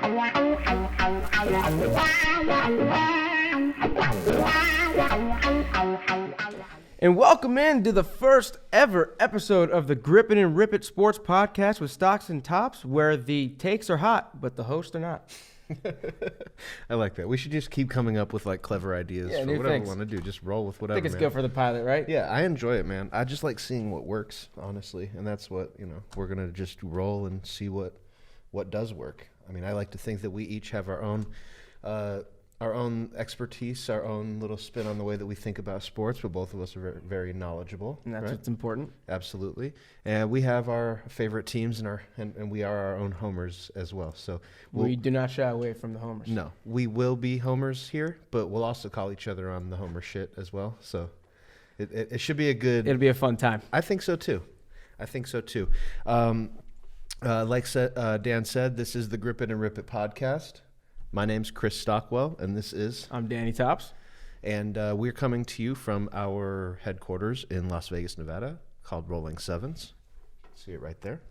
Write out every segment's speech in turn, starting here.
And welcome in to the first ever episode of the Grippin' and Rip It Sports Podcast with Stocks and Tops, where the takes are hot, but the hosts are not. I like that. We should just keep coming up with like clever ideas for whatever we want to do. Just roll with whatever. I think it's good for the pilot, right? Yeah, I enjoy it, man. I just like seeing what works, honestly, and that's what we're gonna just roll and see what does work. I mean, I like to think that we each have our own expertise, our own little spin on the way that we think about sports, but both of us are very, very knowledgeable. And that's right? what's important. Absolutely. And we have our favorite teams and we are our own homers as well. So we do not shy away from the homers. No, we will be homers here, but we'll also call each other on the homer shit as well. So it should be it'll be a fun time. I think so too. Like Dan said, this is the Grip It and Rip It podcast. My name's Chris Stockwell, and this is... I'm Danny Tops. And we're coming to you from our headquarters in Las Vegas, Nevada, called Rolling Sevens. See it right there.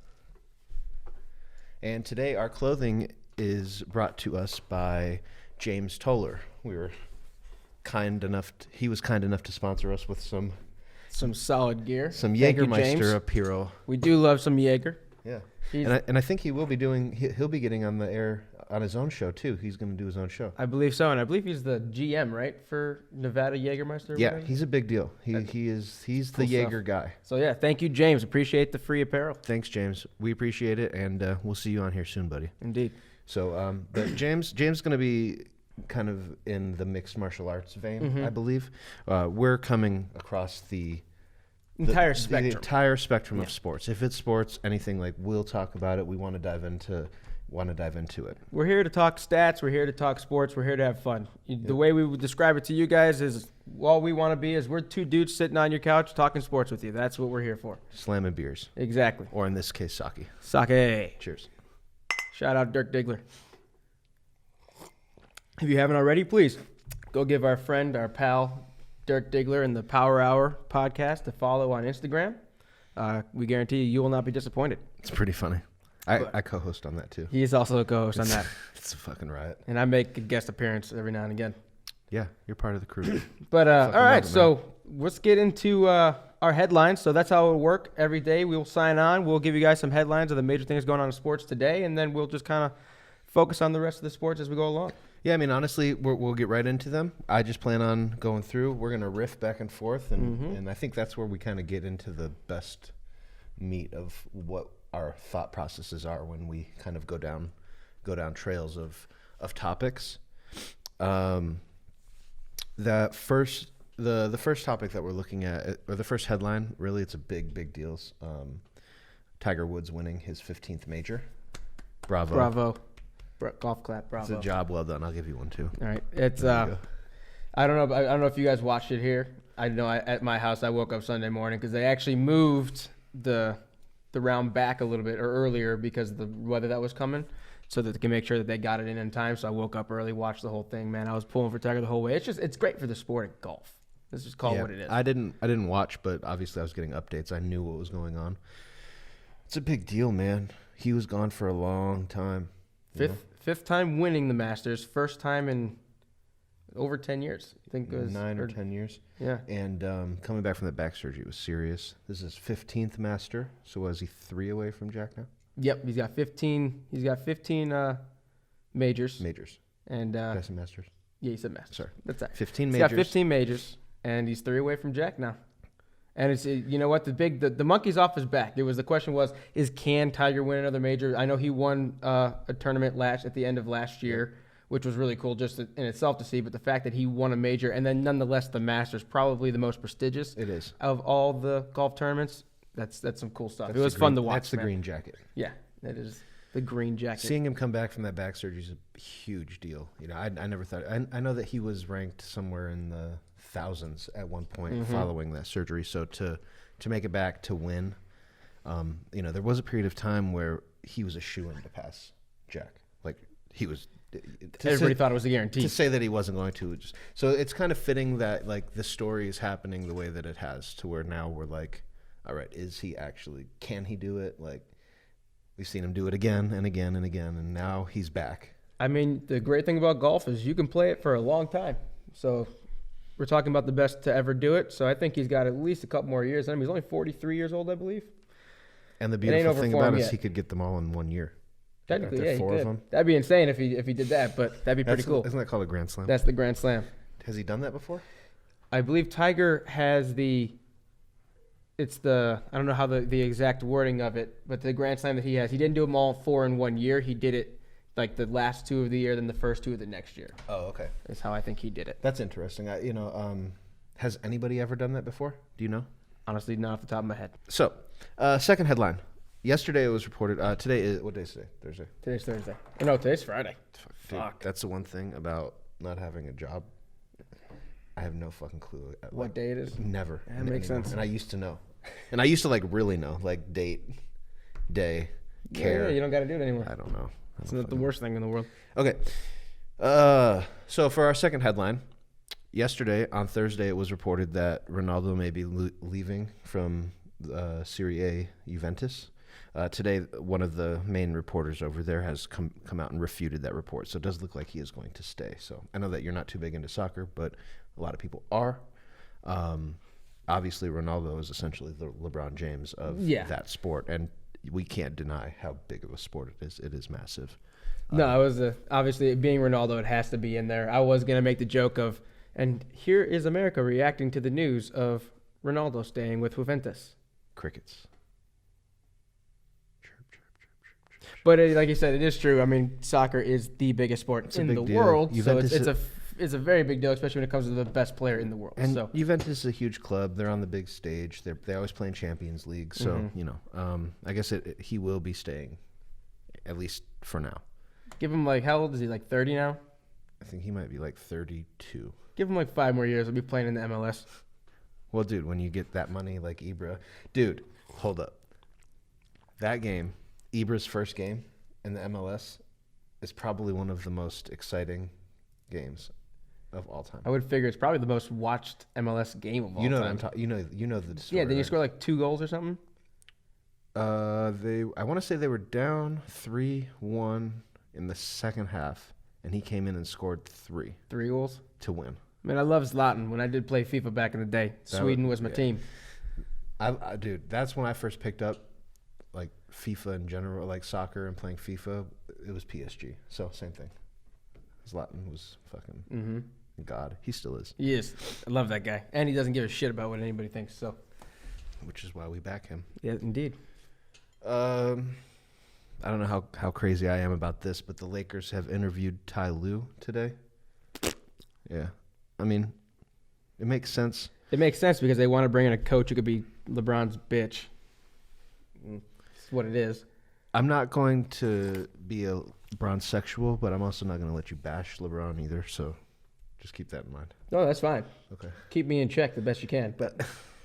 And today our clothing is brought to us by James Toller. He was kind enough to sponsor us with some solid gear. Some Jägermeister apparel. We do love some Jaeger. Yeah. And I think he'll be getting on the air on his own show too. He's going to do his own show. I believe so, and I believe he's the GM, right, for Nevada Jägermeister. Yeah, he's a big deal. He's the Jaeger guy. So yeah, thank you, James. Appreciate the free apparel. Thanks, James. We appreciate it, and we'll see you on here soon, buddy. Indeed. So, but James going to be kind of in the mixed martial arts vein, I believe. We're coming across the entire spectrum of sports. If it's sports, anything, like, we'll talk about it. We want to dive into it. We're here to talk stats. We're here to talk sports. We're here to have fun. The way we would describe it to you guys is all we want to be is we're two dudes sitting on your couch talking sports with you. That's what we're here for. Slamming beers. Exactly. Or in this case, sake. Sake. Cheers. Shout out Dirk Diggler. If you haven't already, please go give our friend, our pal, Dirk Diggler and the Power Hour podcast a follow on Instagram. We guarantee you will not be disappointed. It's pretty funny. I co-host on that too. He is also a co-host on that. It's a fucking riot. And I make a guest appearance every now and again. Yeah, you're part of the crew. But all right, so let's get into our headlines. So that's how it'll work. Every day we will sign on. We'll give you guys some headlines of the major things going on in sports today, and then we'll just kind of focus on the rest of the sports as we go along. Yeah, I mean, honestly, we'll get right into them. I just plan on going through. We're going to riff back and forth, and I think that's where we kind of get into the best meat of what our thought processes are when we kind of go down trails of topics. The first topic that we're looking at, or the first headline, really, it's a big deal. Tiger Woods winning his 15th major. Bravo. Golf clap, bravo. It's a job well done. I'll give you one too. All right. It's I don't know if you guys watched it here. I know at my house I woke up Sunday morning because they actually moved the round back a little bit or earlier because of the weather that was coming, so that they can make sure that they got it in time. So I woke up early, watched the whole thing. Man, I was pulling for Tiger the whole way. It's great for the sport of golf. Let's just call it what it is. I didn't watch, but obviously I was getting updates. I knew what was going on. It's a big deal, man. He was gone for a long time. Fifth time winning the Masters, first time in over 10 years. I think it was 9 or 10 years. Yeah. And coming back from the back surgery was serious. This is his 15th Master. So was he 3 away from Jack now? Yep, he's got 15. He's got 15 majors. And did I say Masters? Yeah, he said Masters. Sorry, that's right. 15 majors. He's got 15 majors, and he's 3 away from Jack now. And it's, you know what, the monkey's off his back. The question was, can Tiger win another major? I know he won a tournament at the end of last year, which was really cool just in itself to see. But the fact that he won a major, and then nonetheless the Masters, probably the most prestigious it is of all the golf tournaments. That's some cool stuff. It was fun to watch. That's the green jacket. Yeah, that is the green jacket. Seeing him come back from that back surgery is a huge deal. I never thought. I know that he was ranked somewhere in the thousands at one point following that surgery. So to make it back to win, there was a period of time where he was a shoo-in to pass Jack. Like he was. Everybody thought it was a guarantee. To say that he wasn't going to, so it's kind of fitting that like the story is happening the way that it has, to where now we're like, all right, is he actually? Can he do it? Like we've seen him do it again and again and again, and now he's back. I mean, the great thing about golf is you can play it for a long time. So we're talking about the best to ever do it. So I think he's got at least a couple more years. I mean, he's only 43 years old, I believe. And the beautiful thing about it is he could get them all in 1 year. Technically, yeah, he four of could. them. That'd be insane if he did that, but that'd be pretty cool. Isn't that called a Grand Slam? That's the Grand Slam. Has he done that before? I believe Tiger has I don't know how the exact wording of it, but the Grand Slam that he has, he didn't do them all 4 in 1 year. He did it like the last 2 of the year, then the first 2 of the next year. Oh, okay. Is how I think he did it. That's interesting. Has anybody ever done that before? Do you know? Honestly, not off the top of my head. So, second headline. Yesterday it was reported. Today is what day is today? Thursday. Today's Thursday. Oh, no, today's Friday. Dude, Fuck. that's the one thing about not having a job. I have no fucking clue. What day it is? Never. That makes sense. And I used to know. And I used to really know, like date, day, care. Yeah, you don't got to do it anymore. I don't know. It's not the worst thing in the world. Okay. So for our second headline, yesterday on Thursday it was reported that Ronaldo may be leaving from Serie A Juventus. Today, one of the main reporters over there has come out and refuted that report. So it does look like he is going to stay. So I know that you're not too big into soccer, but a lot of people are. Obviously, Ronaldo is essentially the LeBron James of that sport, and we can't deny how big of a sport it is. It is massive. No, it was obviously being Ronaldo, it has to be in there. I was going to make the joke of, and here is America reacting to the news of Ronaldo staying with Juventus. Crickets. But like you said, it is true. I mean, soccer is the biggest sport in the world, so it's a very big deal, especially when it comes to the best player in the world. And so Juventus is a huge club. They're on the big stage. They always play in Champions League. So I guess he will be staying, at least for now. Give him how old is he? Like 30 now? I think he might be like 32. Give him 5 more years. He'll be playing in the MLS. Well, dude, when you get that money like Ibra, dude, hold up. That game, Ibra's first game in the MLS, is probably one of the most exciting games of all time. I would figure it's probably the most watched MLS game of all time. What I'm talking. You know the story. Yeah, did he score 2 goals or something? I want to say they were down 3-1 in the second half, and he came in and scored 3 goals to win. I mean, I love Zlatan. When I did play FIFA back in the day, Sweden was my team. Dude, that's when I first picked up like FIFA in general, like soccer and playing FIFA. It was PSG, so same thing. Zlatan was fucking god. He still is. He is. I love that guy, and he doesn't give a shit about what anybody thinks. So, which is why we back him. Yeah, indeed. I don't know how crazy I am about this, but the Lakers have interviewed Ty Lue today. Yeah. I mean, it makes sense. It makes sense because they want to bring in a coach who could be LeBron's bitch. That's what it is. I'm not going to be a LeBron sexual, but I'm also not going to let you bash LeBron either, so just keep that in mind. No, that's fine. Okay. Keep me in check the best you can. But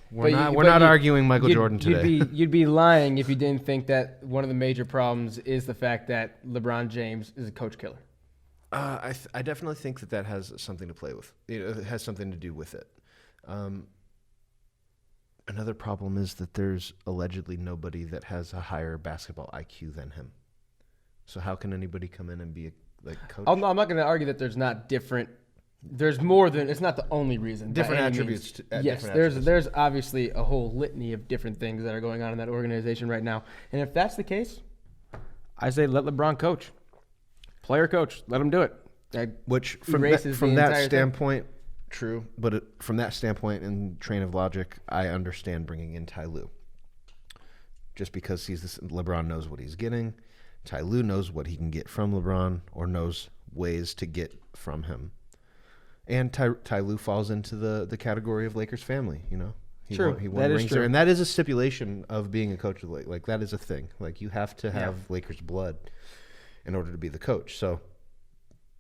we're not arguing Michael Jordan today. You'd be lying if you didn't think that one of the major problems is the fact that LeBron James is a coach killer. I definitely think that has something to play with. It has something to do with it. Another problem is that there's allegedly nobody that has a higher basketball IQ than him. So how can anybody come in and be a coach? I'm not going to argue that there's not different. There's more than it's not the only reason. Different attributes. Yes, there's obviously a whole litany of different things that are going on in that organization right now. And if that's the case, I say let LeBron coach. Player coach, let him do it. Which from that standpoint, true. But from that standpoint and train of logic, I understand bringing in Ty Lue. Just because LeBron knows what he's getting, Ty Lue knows what he can get from LeBron or knows ways to get from him. And Ty Lue falls into the category of Lakers family. True. He won rings there, and that is a stipulation of being a coach of the Lakers. Like that is a thing. Like you have to have Lakers blood in order to be the coach. So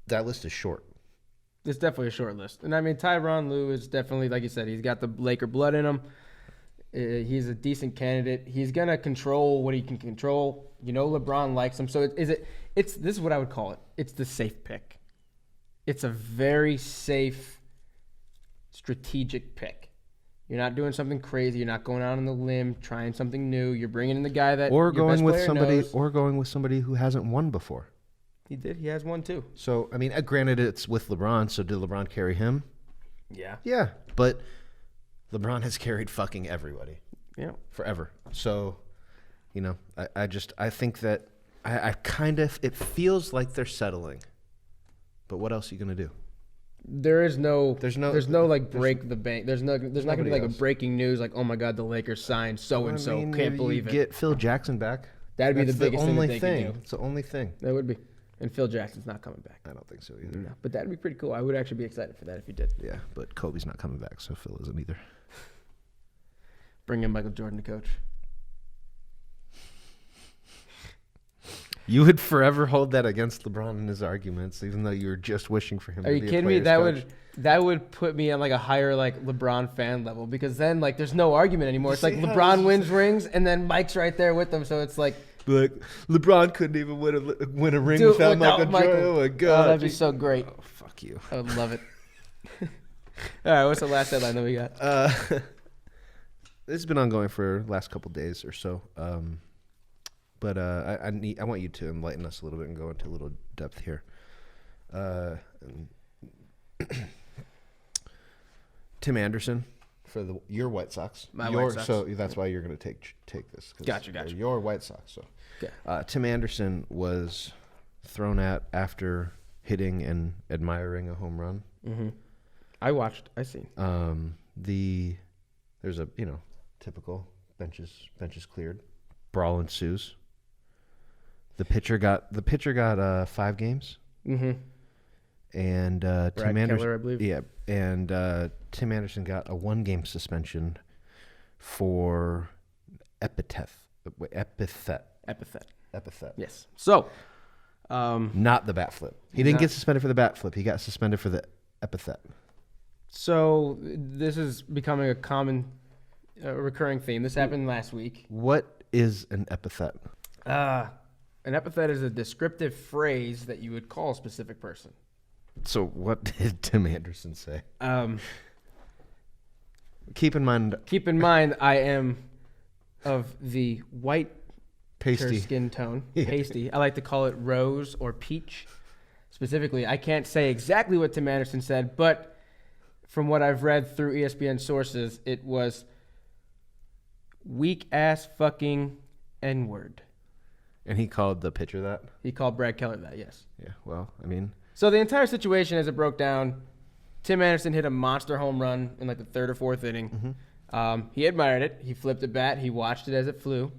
that list is short. It's definitely a short list. And I mean, Tyronn Lue is definitely, like you said, he's got the Laker blood in him. He's a decent candidate. He's going to control what he can control. LeBron likes him. So this is what I would call it. It's the safe pick. It's a very safe, strategic pick. You're not doing something crazy. You're not going out on the limb, trying something new. You're bringing in the guy that going with somebody who hasn't won before. He did. He has one too. So, I mean, granted, it's with LeBron. So, did LeBron carry him? Yeah. Yeah, but LeBron has carried fucking everybody. Yeah. Forever. So, I think that I kind of, it feels like they're settling. But what else are you going to do? There's no like break the bank. There's not going to be like a breaking news like, oh my God, the Lakers signed so and so. Can't believe it. Get Phil Jackson back. That'd be the biggest thing that they could do. It's the only thing. That would be. And Phil Jackson's not coming back. I don't think so either. No, but that'd be pretty cool. I would actually be excited for that if he did. Yeah, but Kobe's not coming back, so Phil isn't either. Bring in Michael Jordan to coach. You would forever hold that against LeBron in his arguments, even though you were just wishing for him to be a player's coach. Are you kidding me? That would put me on like a higher like LeBron fan level, because then like there's no argument anymore. It's like LeBron wins rings and then Mike's right there with them, so it's like LeBron couldn't even win a ring without Michael Jordan. Oh my God, that'd be so great. Oh, fuck you. I would love it. All right, what's the last headline that we got? This has been ongoing for the last couple days or so. But I want you to enlighten us a little bit and go into a little depth here. Tim Anderson for your White Sox. White Sox. So that's why you're going to take this. Gotcha. Your White Sox. So okay. Tim Anderson was thrown at after hitting and admiring a home run. Mm-hmm. I seen. There's a typical benches cleared. Brawl ensues. The pitcher got 5 games. Mm-hmm. And Tim Anderson, Keller, I believe. Yeah, and Tim Anderson got a 1-game suspension for epithet. Yes. So, not the bat flip. He didn't get suspended for the bat flip. He got suspended for the epithet. So this is becoming a common, recurring theme. This happened last week. What is an epithet? An epithet is a descriptive phrase that you would call a specific person. So what did Tim Anderson say? Keep in mind, I am of the white pasty skin tone. Pasty. I like to call it rose or peach. Specifically, I can't say exactly what Tim Anderson said, but from what I've read through ESPN sources, it was weak ass fucking N-word. And he called the pitcher that? He called Brad Keller that, yes. Yeah, well, I mean... So the entire situation, as it broke down, Tim Anderson hit a monster home run in like the 3rd or 4th inning. Mm-hmm. He admired it. He flipped a bat. He watched it as it flew.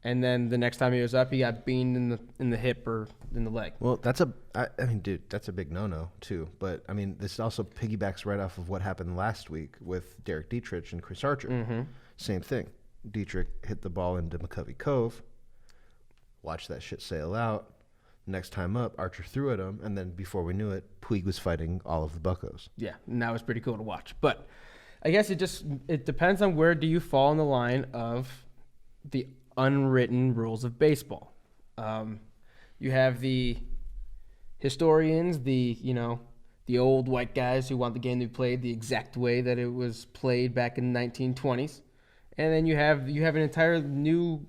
And then the next time he was up, he got beamed in the hip or in the leg. Well, I mean, dude, that's a big no-no, too. But, I mean, this also piggybacks right off of what happened last week with Derek Dietrich and Chris Archer. Mm-hmm. Same thing. Dietrich hit the ball into McCovey Cove. Watch that shit sail out. Next time up, Archer threw at him, and then before we knew it, Puig was fighting all of the buccos. Yeah, and that was pretty cool to watch. But I guess it depends on where do you fall in the line of the unwritten rules of baseball. You have the historians, the old white guys who want the game to be played the exact way that it was played back in the 1920s, and then you have an entire new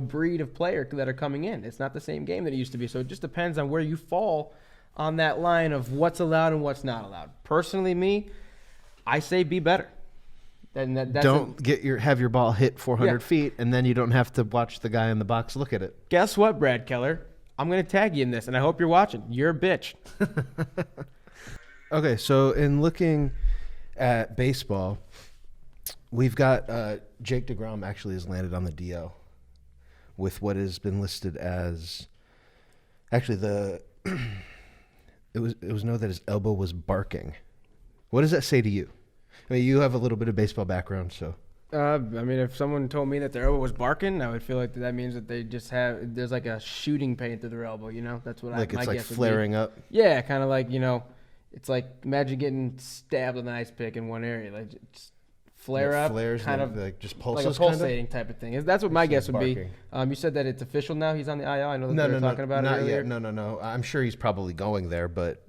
breed of player that are coming in. It's not the same game that it used to be. So it just depends on where you fall on that line of what's allowed and what's not allowed. Personally, me, I say be better. Don't have your ball hit 400 feet, and then you don't have to watch the guy in the box look at it. Guess what, Brad Keller? I'm going to tag you in this, and I hope you're watching. You're a bitch. Okay, so in looking at baseball, we've got Jake DeGrom actually has landed on the DL. With what has been listed as, actually it was known that his elbow was barking. What does that say to you? I mean, you have a little bit of baseball background, so. I mean, if someone told me that their elbow was barking, I would feel like that means that they just there's like a shooting pain through their elbow. That's what my guess would be. Like it's like flaring up. Yeah, kind of like it's like imagine getting stabbed with an ice pick in one area, like just flare up, flares kind of like just pulses, like a pulsating type of thing. That's what my guess would be. You said that it's official now. He's on the IL. I know that they were talking about it earlier. No. I'm sure he's probably going there, but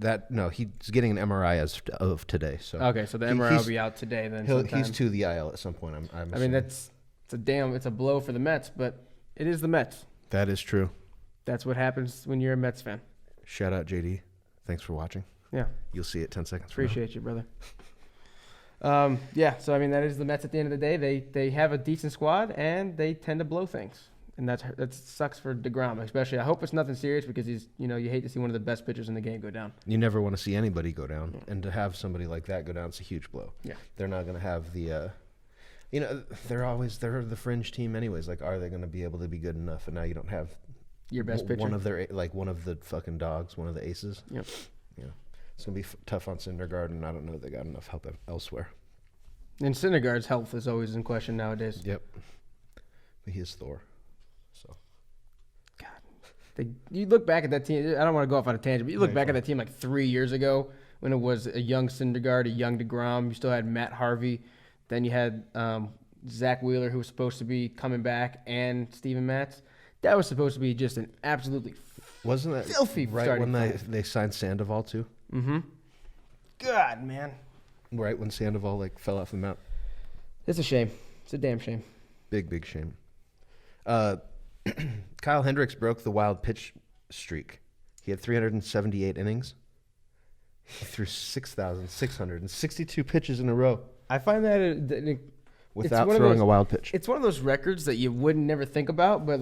he's getting an MRI as of today. So okay, so the MRI will be out today. Then he's to the IL at some point. I mean, it's a blow for the Mets, but it is the Mets. That is true. That's what happens when you're a Mets fan. Shout out JD. Thanks for watching. Yeah. You'll see it 10 seconds from now. Appreciate you, brother. Yeah, so I mean that is the Mets at the end of the day. They have a decent squad and they tend to blow things, and that sucks for DeGrom especially. I hope it's nothing serious because he's you hate to see one of the best pitchers in the game go down. You never want to see anybody go down, and to have somebody like that go down, it's a huge blow. Yeah, they're not going to have the, they're the fringe team anyways. Like, are they going to be able to be good enough? And now you don't have your best pitcher, one of the fucking dogs, one of the aces. Yep. Yeah. It's going to be tough on Syndergaard, I don't know if they got enough help elsewhere. And Syndergaard's health is always in question nowadays. Yep. But he is Thor. So. God. You look back at that team. I don't want to go off on a tangent, but you look back at that team like 3 years ago when it was a young Syndergaard, a young DeGrom. You still had Matt Harvey. Then you had Zach Wheeler, who was supposed to be coming back, and Steven Matz. That was supposed to be just an absolutely wasn't that filthy right when they signed Sandoval too? Mm-hmm. God, man. Right when Sandoval fell off the map. It's a shame. It's a damn shame. Big shame. Kyle Hendricks broke the wild pitch streak. He had 378 innings. He threw 6,662 pitches in a row. I find that without throwing a wild pitch. It's one of those records that you wouldn't never think about, but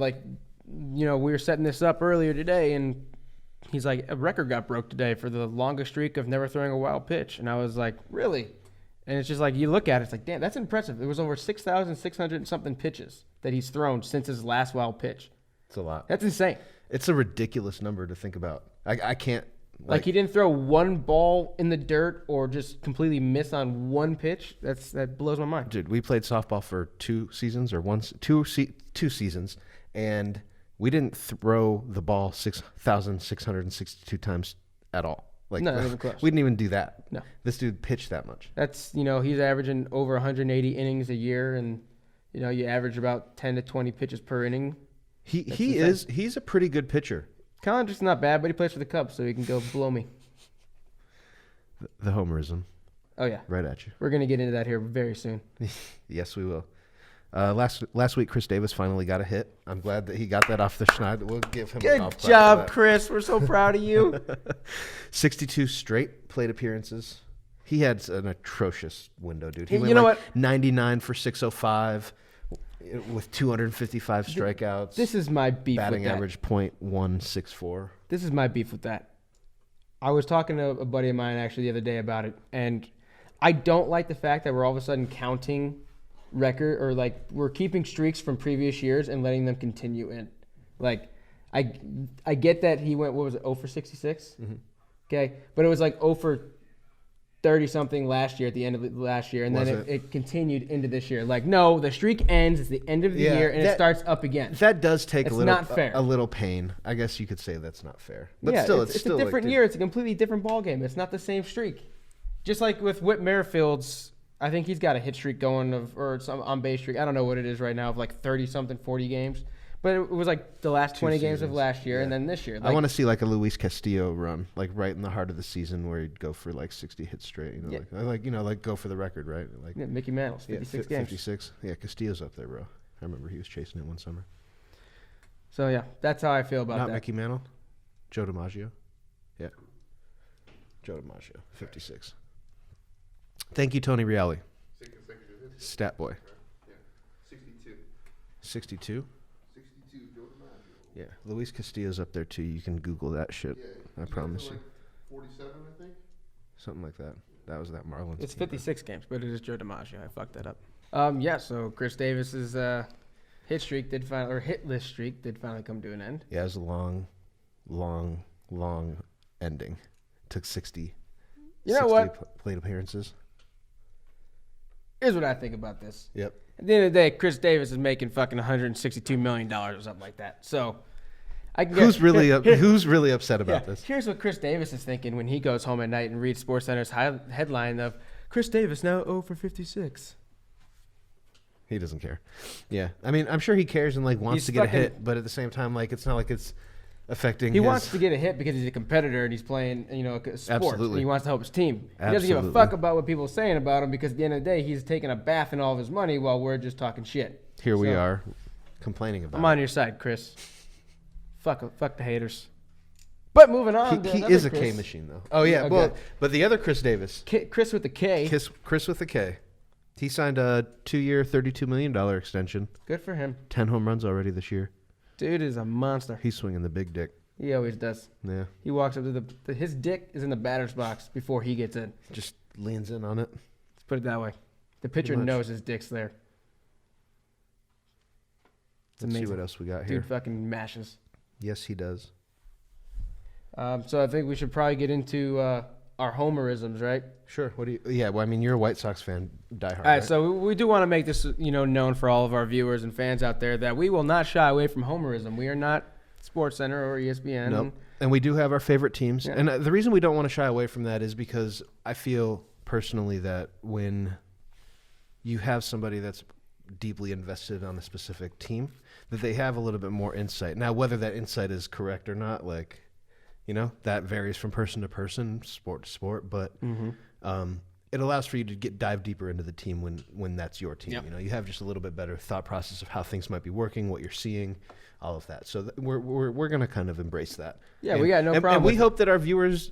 we were setting this up earlier today, and he's like, a record got broke today for the longest streak of never throwing a wild pitch. And I was like, really? And it's just like, you look at it, it's like, damn, that's impressive. It was over 6,600 and something pitches that he's thrown since his last wild pitch. It's a lot. That's insane. It's a ridiculous number to think about. I can't. Like he didn't throw one ball in the dirt or just completely miss on one pitch. That blows my mind. Dude, we played softball for 2 seasons or 2 seasons, and we didn't throw the ball 6,662 times at all. Not even close. We didn't even do that. No. This dude pitched that much. That's, he's averaging over 180 innings a year, and, you average about 10 to 20 pitches per inning. He's a pretty good pitcher. Hendricks not bad, but he plays for the Cubs, so he can go blow me. The homerism. Oh, yeah. Right at you. We're going to get into that here very soon. Yes, we will. Last week, Chris Davis finally got a hit. I'm glad that he got that off the schneid. We'll give him a golf clap. Good job, Chris. We're so proud of you. 62 straight plate appearances. He had an atrocious window, dude. He you know what? 99 for 605 with 255 strikeouts. This is my beef with that. Batting average .164. This is my beef with that. I was talking to a buddy of mine actually the other day about it, and I don't like the fact that we're all of a sudden counting record or we're keeping streaks from previous years and letting them continue in. I get that he went, what was it, 0 for 66? Mm-hmm. Okay, but it was 0 for 30 something last year at the end of last year, and then it continued into this year. No, the streak ends. It's the end of the year, and it starts up again. That does take it's not fair. A little pain. I guess you could say that's not fair. But yeah, still, it's still a different year. It's a completely different ball game. It's not the same streak. Just like with Whit Merrifield's, I think he's got a hit streak going or some on base streak. I don't know what it is right now of 30 something, 40 games. But it was the last 20 games of last year, and then this year. I want to see a Luis Castillo run, right in the heart of the season where he'd go for 60 hits straight. Go for the record, right? Mickey Mantle's 56 games. 56. Yeah, Castillo's up there, bro. I remember he was chasing it one summer. So yeah, that's how I feel about that. Not Mickey Mantle, Joe DiMaggio. Yeah, Joe DiMaggio, 56. Thank you, Tony Reali. Stat boy. Yeah, 62. 62. Yeah, Luis Castillo's up there too. You can Google that shit. Yeah, I promise you. 47, I think. Something like that. That was that Marlins. It's 56 games, but it is Joe DiMaggio. I fucked that up. Yeah. So Chris Davis's hit list streak did finally come to an end. Yeah, it was a long ending. Took 60. You know what? Plate appearances. Here's what I think about this. Yep. At the end of the day, Chris Davis is making fucking $162 million or something like that. So, who's really upset about this? Here's what Chris Davis is thinking when he goes home at night and reads SportsCenter's headline of Chris Davis now 0 for 56. He doesn't care. Yeah, I mean, I'm sure he cares and wants to get a hit, but at the same time, it's not like it's affecting. He wants to get a hit because he's a competitor and he's playing, a sport. Absolutely. And he wants to help his team. Absolutely. He doesn't give a fuck about what people are saying about him because at the end of the day, he's taking a bath in all of his money while we're just talking shit. Here we are complaining about I'm on your side, Chris. Fuck the haters. But moving on. He is a K machine, though. Oh, yeah. Okay. Well, but the other Chris Davis. Chris with the K. Chris with the K. He signed a 2-year, $32 million extension. Good for him. 10 home runs already this year. Dude is a monster. He's swinging the big dick. He always does. Yeah. He walks up to his dick is in the batter's box before he gets in. Just leans in on it. Let's put it that way. The pitcher much. knows his dick's there. It's Let's amazing. see what else we got here. Dude fucking mashes. Yes, he does. So I think we should probably get into our homerisms, right? Sure. What do you? Yeah. Well, I mean, you're a White Sox fan, diehard. All right, so we do want to make this, known for all of our viewers and fans out there that we will not shy away from homerism. We are not SportsCenter or ESPN. Nope. And we do have our favorite teams. Yeah. And the reason we don't want to shy away from that is because I feel personally that when you have somebody that's deeply invested on a specific team, that they have a little bit more insight. Now, whether that insight is correct or not, that varies from person to person, sport to sport. But it allows for you to dive deeper into the team when that's your team. Yep. You have just a little bit better thought process of how things might be working, what you're seeing, all of that. So we're going to kind of embrace that. Yeah, we got no problem And we with hope that our viewers,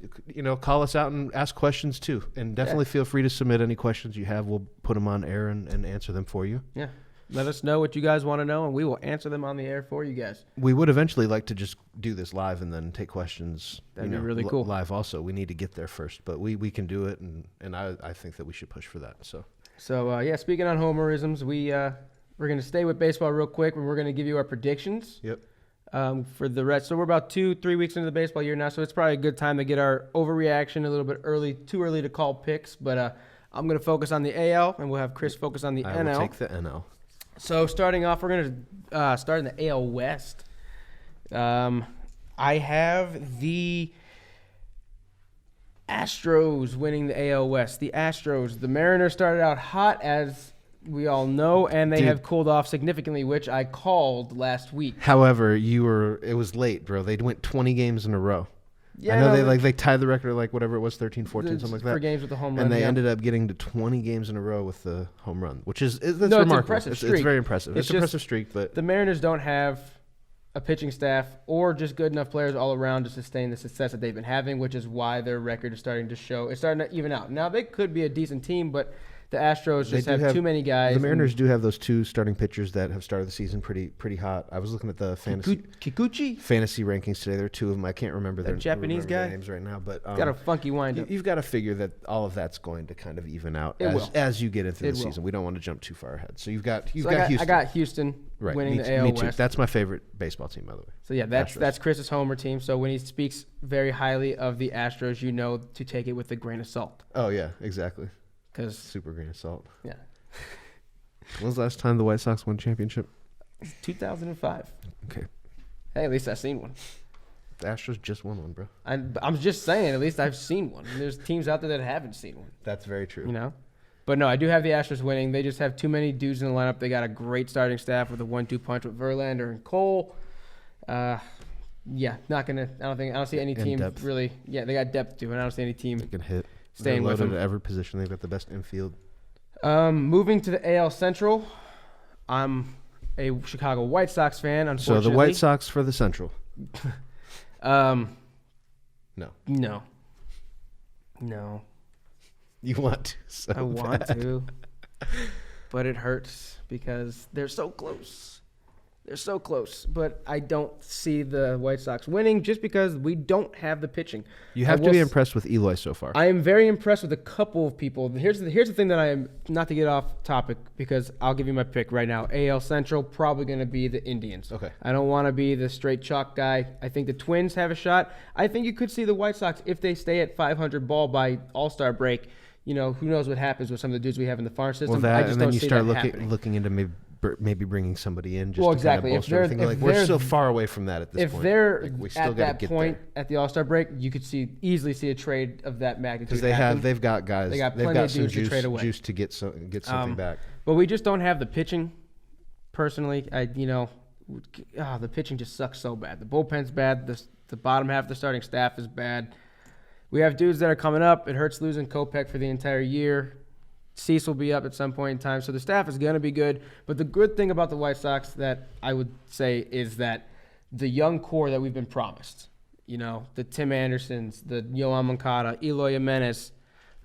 call us out and ask questions too. And definitely feel free to submit any questions you have. We'll put them on air and answer them for you. Yeah. Let us know what you guys want to know, and we will answer them on the air for you guys. We would eventually like to just do this live and then take questions. That'd be really cool. Live also. We need to get there first, but we can do it, and I think that we should push for that. So speaking on homerisms, we're going to stay with baseball real quick, and we're going to give you our predictions. Yep. For the rest. So we're about 2-3 weeks into the baseball year now, so it's probably a good time to get our overreaction a little bit early. Too early to call picks, but I'm going to focus on the AL, and we'll have Chris focus on the NL. I will take the NL. So starting off, we're going to start in the AL West. I have the Astros winning the AL West. The Astros, the Mariners started out hot, as we all know, and they have cooled off significantly, which I called last week. However, it was late, bro. They went 20 games in a row. Yeah, I know they tied the record whatever it was, 13, 14, something like that. For games with the home run. And they ended up getting to 20 games in a row with the home run, which is it's remarkable. impressive streak. It's very impressive. It's It's an impressive streak, but the Mariners don't have a pitching staff or just good enough players all around to sustain the success that they've been having, which is why their record is starting to show. It's starting to even out. Now, they could be a decent team, but the Astros just have too many guys. The Mariners do have those two starting pitchers that have started the season pretty hot. I was looking at the Kikuchi? fantasy rankings today. There are two of them. I can't remember their Japanese guy? names right now, but Got a funky windup. You've got to figure that all of that's going to kind of even out will. as you get into It the will. season. We don't want to jump too far ahead. So you've got So Houston. I got Houston Right, winning me the AL too. West. That's my favorite baseball team, by the way. So yeah, that's Chris's homer team. So when he speaks very highly of the Astros, you know to take it with a grain of salt. Oh yeah, exactly. Because Super grain of salt. yeah, When was the last time the White Sox won a championship? 2005. Okay. Hey, at least I've seen one. The Astros just won one, bro. I'm just saying, at least I've seen one. And there's teams out there that haven't seen one. That's very true. But no, I do have the Astros winning. They just have too many dudes in the lineup. They got a great starting staff with a 1-2 punch with Verlander and Cole. Not gonna. I don't see any And team depth. really. Yeah, they got depth too, and I don't see any team They can hit. staying They're with loaded them. at every position. They've got the best infield. Moving to the AL Central, I'm a Chicago White Sox fan. So Unfortunately, the White Sox for the Central. No. No. You want to? So I want bad. to, but it hurts because they're so close. They're so close, but I don't see the White Sox winning just because we don't have the pitching. You have to be impressed with Eloy so far. I am very impressed with a couple of people. Here's the thing that I am, not to get off topic, because I'll give you my pick right now. AL Central, probably going to be the Indians. Okay. I don't want to be the straight chalk guy. I think the Twins have a shot. I think you could see the White Sox, if they stay at 500 ball by All-Star break, who knows what happens with some of the dudes we have in the farm system. Well, I that, just and then don't you see start that happening. looking into maybe bringing somebody in just Well, to exactly. kind If of bolster everything. they're- Like, if we're they're- so far away from that at this If point. they're Like, we still at got to that get point there. at the All-Star break, you could easily see a trade of that magnitude. Because they've got guys. They got they've plenty got of some dudes to trade away. juice to get something back. But we just don't have the pitching. Personally, the pitching just sucks so bad. The bullpen's bad. The bottom half of the starting staff is bad. We have dudes that are coming up. It hurts losing Kopech for the entire year. Cease will be up at some point in time. So the staff is going to be good. But the good thing about the White Sox that I would say is that the young core that we've been promised. the Tim Andersons, the Yohan Moncada, Eloy Jimenez,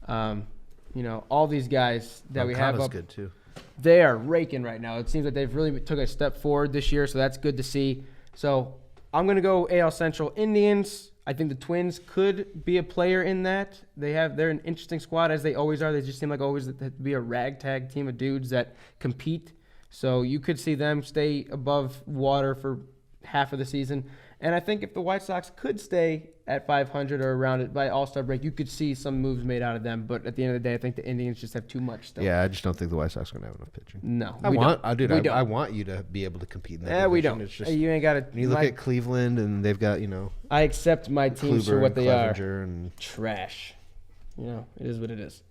all these guys that we have Moncada's up. good too. They are raking right now. It seems like they've really took a step forward this year, so that's good to see. So I'm going to go AL Central Indians. I think the Twins could be a player in that. They're an interesting squad, as they always are. They just seem like always to be a ragtag team of dudes that compete. So you could see them stay above water for half of the season. And I think if the White Sox could stay at 500 or around it by All-Star break, you could see some moves made out of them. But at the end of the day, I think the Indians just have too much still. Yeah, I just don't think the White Sox are going to have enough pitching. No, I want you to be able to compete in that division. We don't. It's just, you ain't got to. you look at Cleveland, and they've got, I accept my teams Kluber for what and they Clevenger are. and Trash. It is what it is.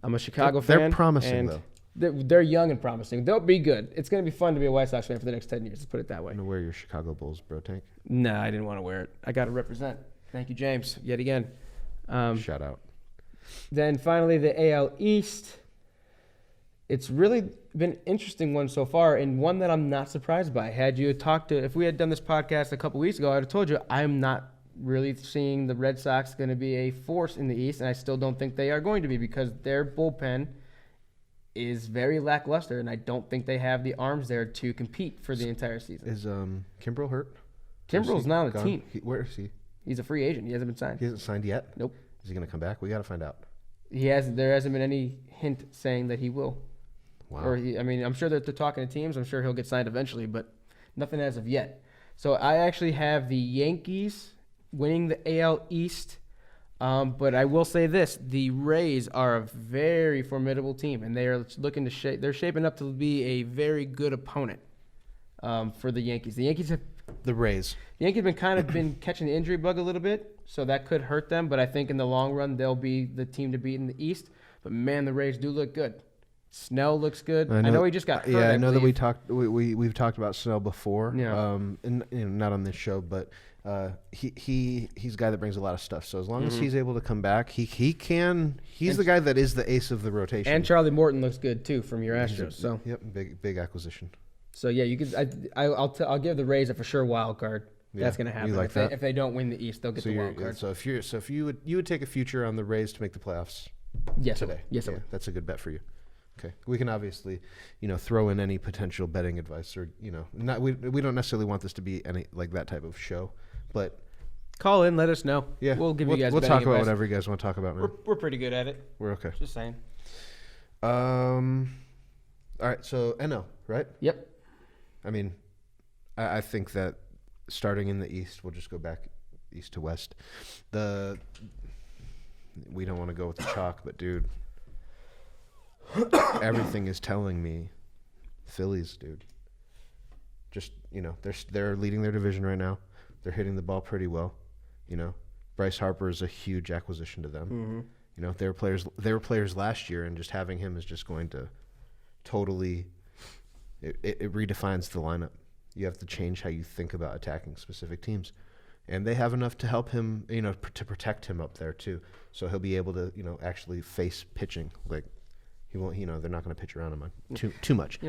I'm a Chicago they're fan. promising, and though. They're young and promising. They'll be good. It's going to be fun to be a White Sox fan for the next 10 years. Let's put it that way. I'm going to wear your Chicago Bulls bro tank. No, I didn't want to wear it. I got to represent. Thank you, James, yet again. Shout out. Then finally, the AL East. It's really been an interesting one so far, and one that I'm not surprised by. If we had done this podcast a couple weeks ago, I'd have told you I'm not really seeing the Red Sox going to be a force in the East, and I still don't think they are going to be because their bullpen is very lackluster, and I don't think they have the arms there to compete for the entire season. Is Kimbrel hurt? Kimbrel's not on the gone? team. Where is he? He's a free agent. He hasn't been signed. He hasn't signed yet? Nope. Is he going to come back? We got to find out. There hasn't been any hint saying that he will. Wow. I'm sure that they're talking to teams. I'm sure he'll get signed eventually, but nothing as of yet. So I actually have the Yankees winning the AL East. But I will say this: the Rays are a very formidable team, and they are looking to they're shaping up to be a very good opponent for the Yankees. The Yankees have been kind of been catching the injury bug a little bit, so that could hurt them. But I think in the long run, they'll be the team to beat in the East. But man, the Rays do look good. Snell looks good. I know he just got hurt. Yeah, I know that believe. we've talked about Snell before. Yeah. And not on this show, but he's a guy that brings a lot of stuff. So as long as he's able to come back, he's the guy that is the ace of the rotation. And Charlie Morton looks good too from your Astros. So yep, big acquisition. So yeah, you could. I'll give the Rays a for sure wild card. Yeah, that's going to happen. like that? If they don't win the East, they'll get the wild card. So if you would take a future on the Rays to make the playoffs Yes, today. Yes, I would. That's a good bet for you. Okay, we can obviously, throw in any potential betting advice, or not. We don't necessarily want this to be any like that type of show, but call in, let us know. Yeah, we'll give you guys. We'll betting talk about advice. whatever you guys want to talk about, man. We're pretty good at it. We're okay. Just saying. All right, so NL, right? Yep. I mean, I think that starting in the East, we'll just go back east to west. We don't want to go with the chalk, but dude. Everything is telling me Phillies, dude. Just, they're leading their division right now. They're hitting the ball pretty well. Bryce Harper is a huge acquisition to them. Mm-hmm. They were players last year, and just having him is just going to totally it redefines the lineup. You have to change how you think about attacking specific teams. And they have enough to help him, to protect him up there too. So he'll be able to, actually face pitching. Like he won't, they're not going to pitch around him too much.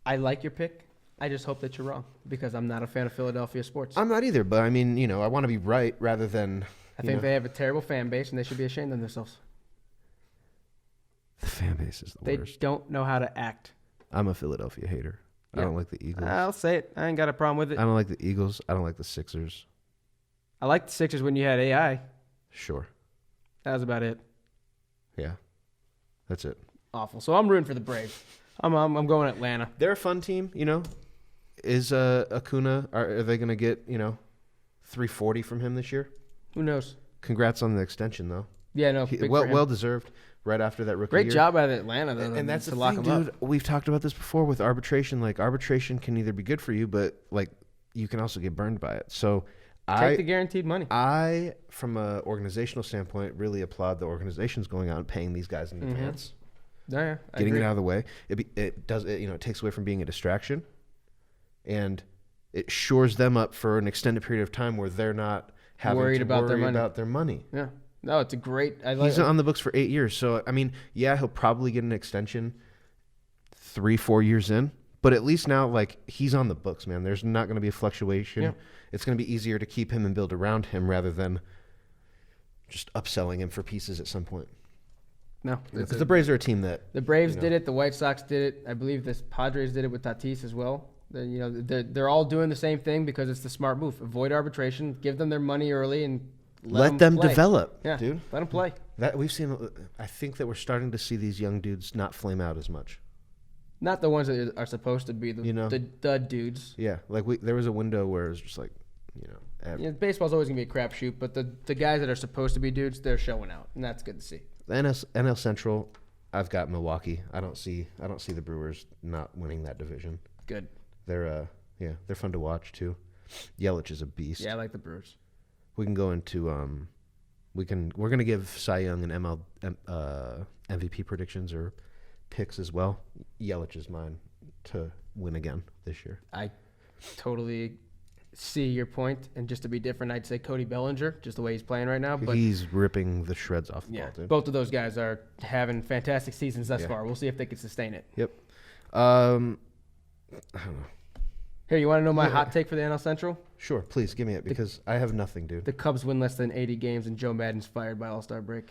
I like your pick. I just hope that you're wrong because I'm not a fan of Philadelphia sports. I'm not either, but I mean, I want to be right rather than. I think they have a terrible fan base and they should be ashamed of themselves. The fan base is the worst. They don't know how to act. I'm a Philadelphia hater. Yeah. I don't like the Eagles. I'll say it. I ain't got a problem with it. I don't like the Eagles. I don't like the Sixers. I liked the Sixers when you had AI. Sure. That was about it. Yeah. That's it. Awful. So I'm rooting for the Braves. I'm going Atlanta. They're a fun team, Is Acuna, are they going to get, $340 from him this year? Who knows? Congrats on the extension, though. Yeah, no. Well deserved. Right after that rookie year. Great job out of Atlanta, though. And that's to the lock thing, him dude. up. We've talked about this before with arbitration. Like, arbitration can either be good for you, but, you can also get burned by it. So, Take the guaranteed money. I, from an organizational standpoint, really applaud the organizations going out and paying these guys in advance. Yeah, getting it out of the way. It takes away from being a distraction, and it shores them up for an extended period of time where they're not having worried to about worry about their money. Yeah. No, it's a great. He's on the books for 8 years, so I mean, yeah, he'll probably get an extension 3-4 years in, But at least now, like, he's on the books, man. There's not going to be a fluctuation. Yeah. It's going to be easier to keep him and build around him rather than just upselling him for pieces at some point. No, Because the Braves are a team that the Braves you know. did it. The White Sox did it. I believe the Padres did it with Tatis as well. They're all doing the same thing because it's the smart move. Avoid arbitration. Give them their money early and let them play. develop, Yeah, dude. let them play. That we've seen. I think that we're starting to see these young dudes not flame out as much. Not the ones that are supposed to be the the dudes. Yeah, like there was a window where it was just like, Baseball's always gonna be a crapshoot, but the guys that are supposed to be dudes, they're showing out, and that's good to see. the NL Central. I've got Milwaukee. I don't see the Brewers not winning that division. Good. They're fun to watch too. Yelich is a beast. Yeah, I like the Brewers. We can go into we're gonna give Cy Young and MVP predictions or picks as well. Yelich is mine to win again this year. I totally see your point, and just to be different, I'd say Cody Bellinger, just the way he's playing right now. But He's ripping the shreds off the yeah, ball, dude. both of those guys are having fantastic seasons thus Yeah. far. We'll see if they can sustain it. Yep. I don't know. Here, you want to know my Yeah. hot take for the NL Central? Sure, please give me it because I have nothing, dude. The Cubs win less than 80 games, and Joe Madden's fired by All-Star break.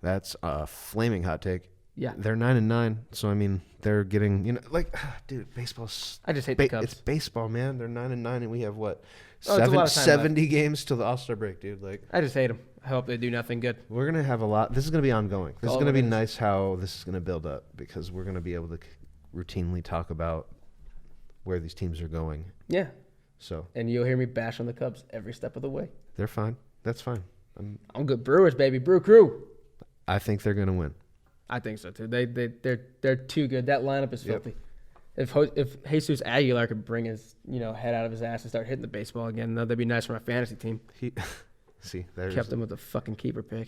That's a flaming hot take. Yeah, They're 9-9, so I mean they're getting dude, baseball's I just hate the Cubs. it's baseball, man. They're 9-9, and we have what Oh, it's a lot of time 70 games till the All-Star break, dude. Like I just hate them. I hope they do nothing good. we're gonna have a lot. This is gonna be ongoing. This is all gonna it be is. nice how this is gonna build up because we're gonna be able to routinely talk about where these teams are going. Yeah, So and you'll hear me bash on the Cubs every step of the way. they're fine. That's fine. I'm good. Brewers, baby. Brew crew. I think they're gonna win. I think so too. They're too good. That lineup is Yep. filthy. If Jesus Aguilar could bring his head out of his ass and start hitting the baseball again, that'd be nice for my fantasy team. There's Him with a fucking keeper pick.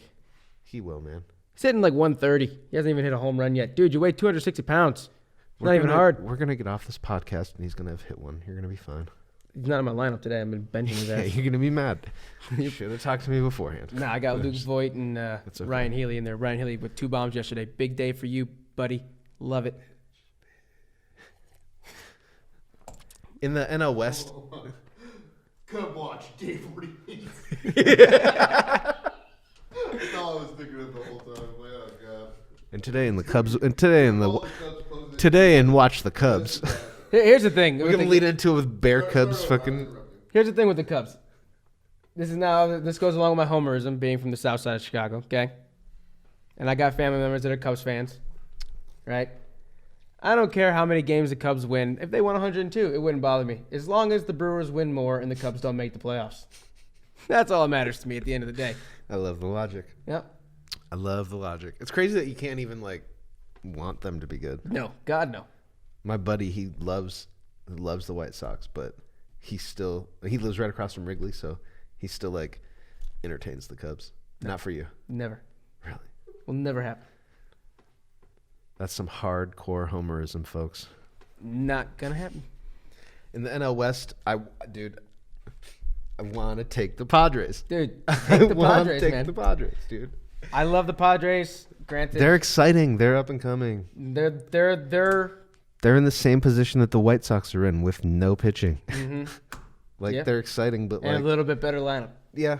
he will, man. He's hitting like 130. He hasn't even hit a home run yet, dude. You weigh 260 pounds. It's not even hard. We're gonna get off this podcast and he's gonna have hit one. You're gonna be fine. He's not in my lineup today. I've been benching his Yeah, ass. you're gonna be mad. You should have talked to me beforehand. Nah, I got Luke Voigt and okay. Ryan Healy in there. Ryan Healy with 2 bombs yesterday. Big day for you, buddy. Love it. In the NL West, Come watch Dave Ortiz. That's all I was thinking of the whole time. Like, oh god. and today in the Cubs, and today in All the the Cubs closing. today in watch the Cubs. Here's the thing. We're gonna lead into it with Bear Cubs Sorry, fucking. I interrupted. Here's the thing with the Cubs. This goes along with my homerism, being from the south side of Chicago, okay? And I got family members that are Cubs fans, right? I don't care how many games the Cubs win. If they won 102, it wouldn't bother me. As long as the Brewers win more and the Cubs don't make the playoffs. That's all that matters to me at the end of the day. I love the logic. Yep. I love the logic. It's crazy that you can't even want them to be good. No. God, no. My buddy, he loves the White Sox, but he lives right across from Wrigley, so he still entertains the Cubs. Not for you, Never. really. Will never happen. That's some hardcore homerism, folks. Not gonna happen. In the NL West, I want to take the Padres. Dude, I take the want to Padres, take man. the Padres, dude. I love the Padres. Granted, They're exciting. They're up and coming. they're They're in the same position that the White Sox are in with no pitching. mhm. Yeah. They're exciting, but And a little bit better lineup. yeah.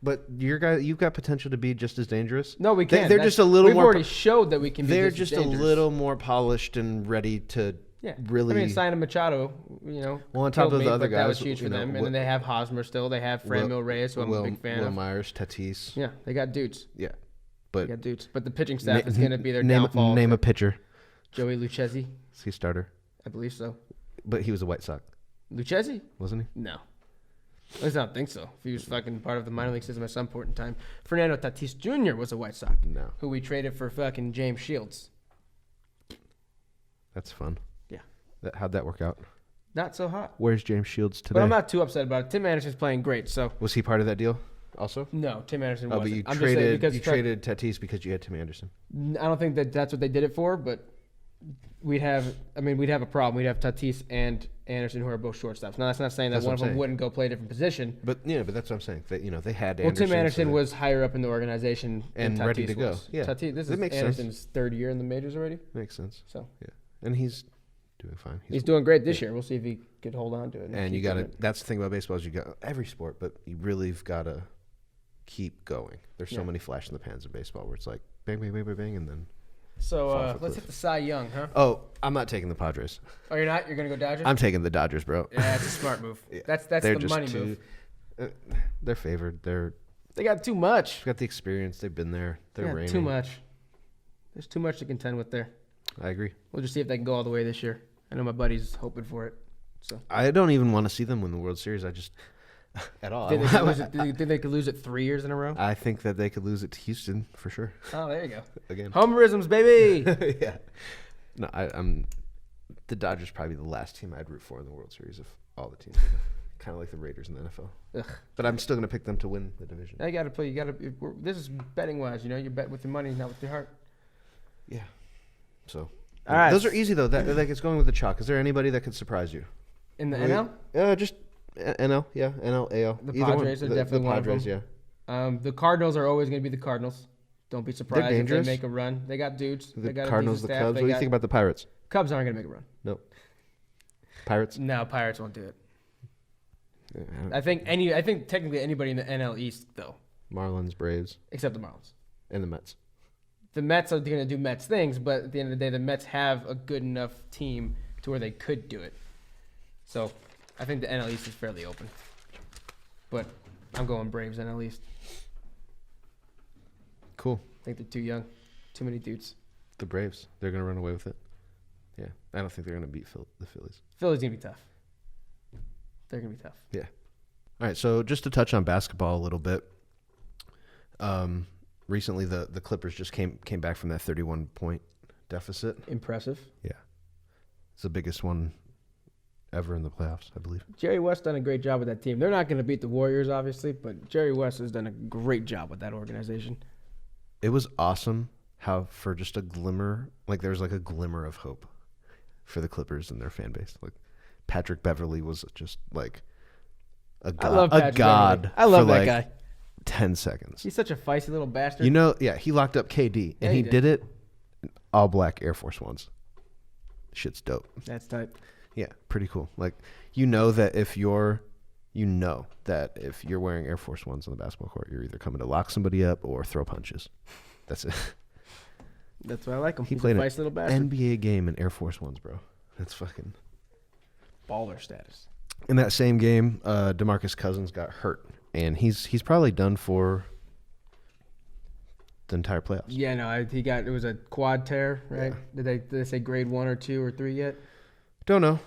But you've got potential to be just as dangerous. No, we can't. They're just a little more. We've already showed that we can be They're just just a dangerous. little more polished and ready to really. I mean, signing Machado, Well, on top killed of the me, other but that was guys, huge for you know, them. And then they have Hosmer still. They have Franmil Reyes, who I'm a big fan Will of. Myers, Tatis. Yeah, they got dudes. Yeah. They But got dudes. But the pitching staff is going to be their name, downfall. Name a pitcher. Joey Lucchesi, Is he a starter? I believe so. But he was a White Sox, Lucchesi? wasn't he? No. At least I don't think so. If he was fucking part of the minor league system at some point in time. Fernando Tatis Jr. was a White Sox, No. who we traded for fucking James Shields. That's fun. Yeah. How'd that work out? Not so hot. Where's James Shields today? But I'm not too upset about it. Tim Anderson's playing great, so Was he part of that deal also? no, Tim Anderson Oh, wasn't. but you I'm just saying traded because traded Tatis because you had Tim Anderson. I don't think that's what they did it for, but we'd have a problem. We'd have Tatis and Anderson, who are both shortstops. Now, that's not saying that That's one what of I'm them saying. wouldn't go play a different position. But but that's what I'm saying. They had Well, Anderson. Tim Anderson so was higher up in the organization And than ready Tatis to go. was. Yeah. Tatis, this That is makes sense. Anderson's third year in the majors already. makes sense. So Yeah, and he's doing fine. He's doing great this year. We'll see if he could hold on to it. And you got to. That's the thing about baseball is you got every sport, but you really've got to keep going. There's so many flash in the pans of baseball where it's like bang, bang, bang, bang, bang, and then. So let's hit the Cy Young, huh? Oh, I'm not taking the Padres. Oh, you're not? You're gonna go Dodgers? I'm taking the Dodgers, bro. Yeah, that's a smart move. Yeah. That's They're the money move. They're favored. They got too much. Got the experience. They've been there. They're reigning. Too much. There's too much to contend with there. I agree. We'll just see if they can go all the way this year. I know my buddy's hoping for it. So I don't even want to see them win the World Series. I just at all. think they could lose it 3 years in a row? I think that they could lose it to Houston for sure. Oh, there you go. Again. Homerisms, baby. Yeah. No, I'm the Dodgers probably the last team I'd root for in the World Series of all the teams. Kind of like the Raiders in the NFL. Ugh. But I'm still going to pick them to win the division. You got to play. This is betting wise. You bet with your money, not with your heart. Yeah. So. All right. Those are easy though. That like it's going with the chalk. Is there anybody that could surprise you? In the NL? Just NL. Yeah, NL, AL. The Padres are definitely one of them. Yeah. The Cardinals are always going to be the Cardinals. Don't be surprised if they make a run. They got dudes. The they got Cardinals, the staff. Cubs. What do you think about the Pirates? Cubs aren't going to make a run. No. Pirates? No, Pirates won't do it. Yeah, I think technically anybody in the NL East though, Marlins, Braves, except the Marlins. and the Mets. The Mets are going to do Mets things, but at the end of the day, the Mets have a good enough team to where they could do it. So I think the NL East is fairly open. But I'm going Braves NL East. Cool. I think they're too young. Too many dudes. The Braves. They're going to run away with it. Yeah. I don't think they're going to beat the Phillies. Philly's going to be tough. They're going to be tough. Yeah. All right. So just to touch on basketball a little bit. Recently, the Clippers just came back from that 31-point deficit. Impressive. Yeah. It's the biggest one ever in the playoffs, I believe. Jerry West done a great job with that team. They're not going to beat the Warriors, obviously, but Jerry West has done a great job with that organization. It was awesome how for just a glimmer, like there was like a glimmer of hope for the Clippers and their fan base. Like Patrick Beverly was just like a god. I love Patrick Beverly. I love that guy. 10 seconds. He's such a feisty little bastard. You know, yeah, he locked up KD, and he did it in all black Air Force Ones. Shit's dope. That's tight. Yeah, pretty cool. Like, you know that if you're wearing Air Force Ones on the basketball court, you're either coming to lock somebody up or throw punches. That's it. That's why I like him. He's a played feisty little bastard. NBA game in Air Force Ones, bro. That's fucking baller status. In that same game, DeMarcus Cousins got hurt. And he's probably done for the entire playoffs. Yeah, no, it was a quad tear, right? Yeah. Did they say grade 1 or 2 or 3 yet? Don't know.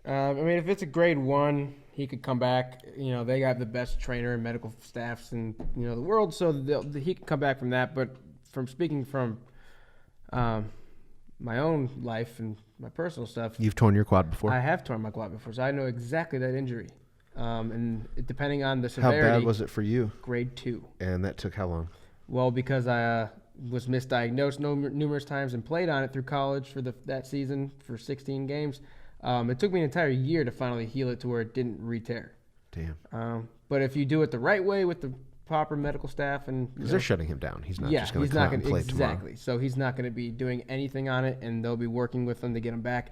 I mean, if it's a grade 1, he could come back. You know, they got the best trainer and medical staffs in the world, so he can come back from that. But from speaking from my own life and my personal stuff, You've torn your quad before? I have torn my quad before, so I know exactly that injury. And depending on the severity. How bad was it for you? Grade 2. And that took how long? Well, because I was misdiagnosed numerous times and played on it through college for that season for 16 games. It took me an entire year to finally heal it to where it didn't re-tear. Damn. But if you do it the right way with the proper medical staff and because they're shutting him down, he's not just going to come out and play tomorrow. Exactly. So he's not going to be doing anything on it, and they'll be working with him to get him back.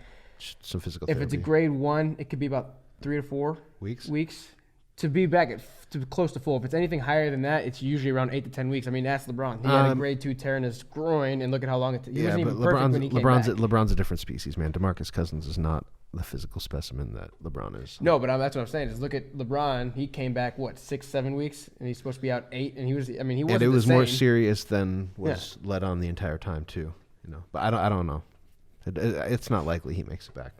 Some physical If therapy. it's a grade 1, it could be about 3 to 4 weeks to be back to close to full. If it's anything higher than that, it's usually around 8 to 10 weeks. I mean, ask LeBron. He had a grade 2 tear in his groin, and look at how long it took. He wasn't even perfect when he came back. LeBron's a different species, man. DeMarcus Cousins is not the physical specimen that LeBron is. No, but that's what I'm saying. Is look at LeBron. He came back 6-7 weeks, and he's supposed to be out 8, and he was. I mean, he wasn't. And it was the more same. serious than was led on the entire time too. But I don't know. It's not likely he makes it back.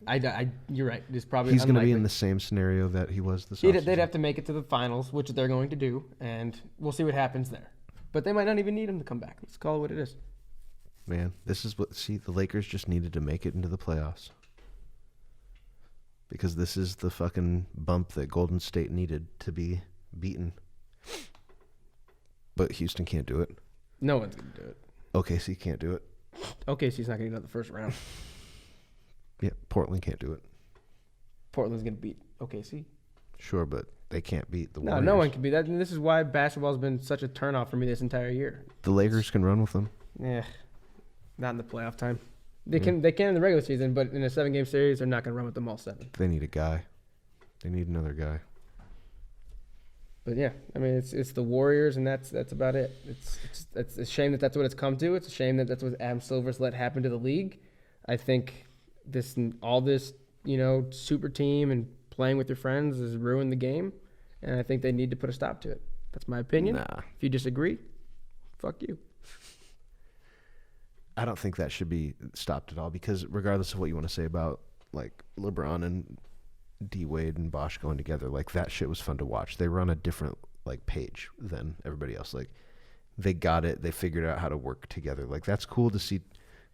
You're right. It's probably he's going to be in the same scenario that he was this offseason. They'd have to make it to the finals, which they're going to do, and we'll see what happens there. But they might not even need him to come back. Let's call it what it is. Man, this is the Lakers just needed to make it into the playoffs. Because this is the fucking bump that Golden State needed to be beaten. But Houston can't do it. No one's going to do it. OKC can't do it. OKC's not going to get out the first round. Yeah, Portland can't do it. Portland's going to beat OKC. Sure, but they can't beat the Warriors. No one can beat that. And this is why basketball's been such a turnoff for me this entire year. The Lakers can run with them. Yeah, not in the playoff time. They can in the regular season, but in a 7-game series, they're not going to run with them all 7. They need a guy. They need another guy. But yeah, I mean, it's the Warriors, and that's about it. It's a shame that that's what it's come to. It's a shame that that's what Adam Silver's let happen to the league. I think all this super team and playing with your friends has ruined the game, and I think they need to put a stop to it. That's my opinion. Nah. If you disagree, fuck you. I don't think that should be stopped at all, because regardless of what you want to say about like LeBron and D Wade and Bosh going together, like that shit was fun to watch. They were on a different like page than everybody else. Like they got it. They figured out how to work together. Like that's cool to see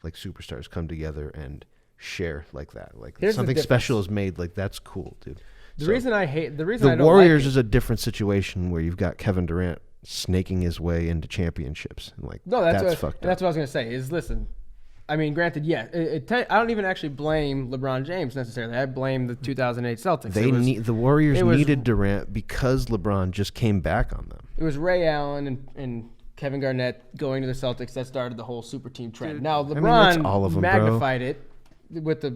like superstars come together and share like that. Like something special is made. Like that's cool, dude. The reason I don't Warriors like is a different situation where you've got Kevin Durant snaking his way into championships, and like that's fucked up. That's what I was gonna say. Is listen, I mean, granted, yeah, I don't even actually blame LeBron James necessarily. I blame the 2008 Celtics. The Warriors needed Durant because LeBron just came back on them. It was Ray Allen and Kevin Garnett going to the Celtics that started the whole super team trend. Dude, now LeBron all of them, magnified it with the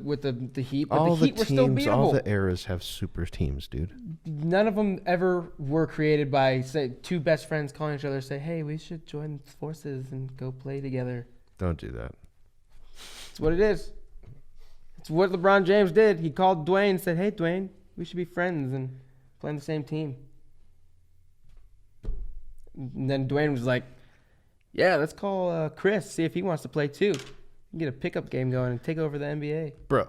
Heat, but the Heat were still beatable. All the eras have super teams, dude. None of them ever were created by, say, two best friends calling each other, say, "Hey, we should join forces and go play together." Don't do that. It's what it is. It's what LeBron James did. He called Dwayne and said, "Hey, Dwayne, we should be friends and play on the same team." And then Dwayne was like, "Yeah, let's call Chris, see if he wants to play too. Get a pickup game going and take over the NBA." Bro.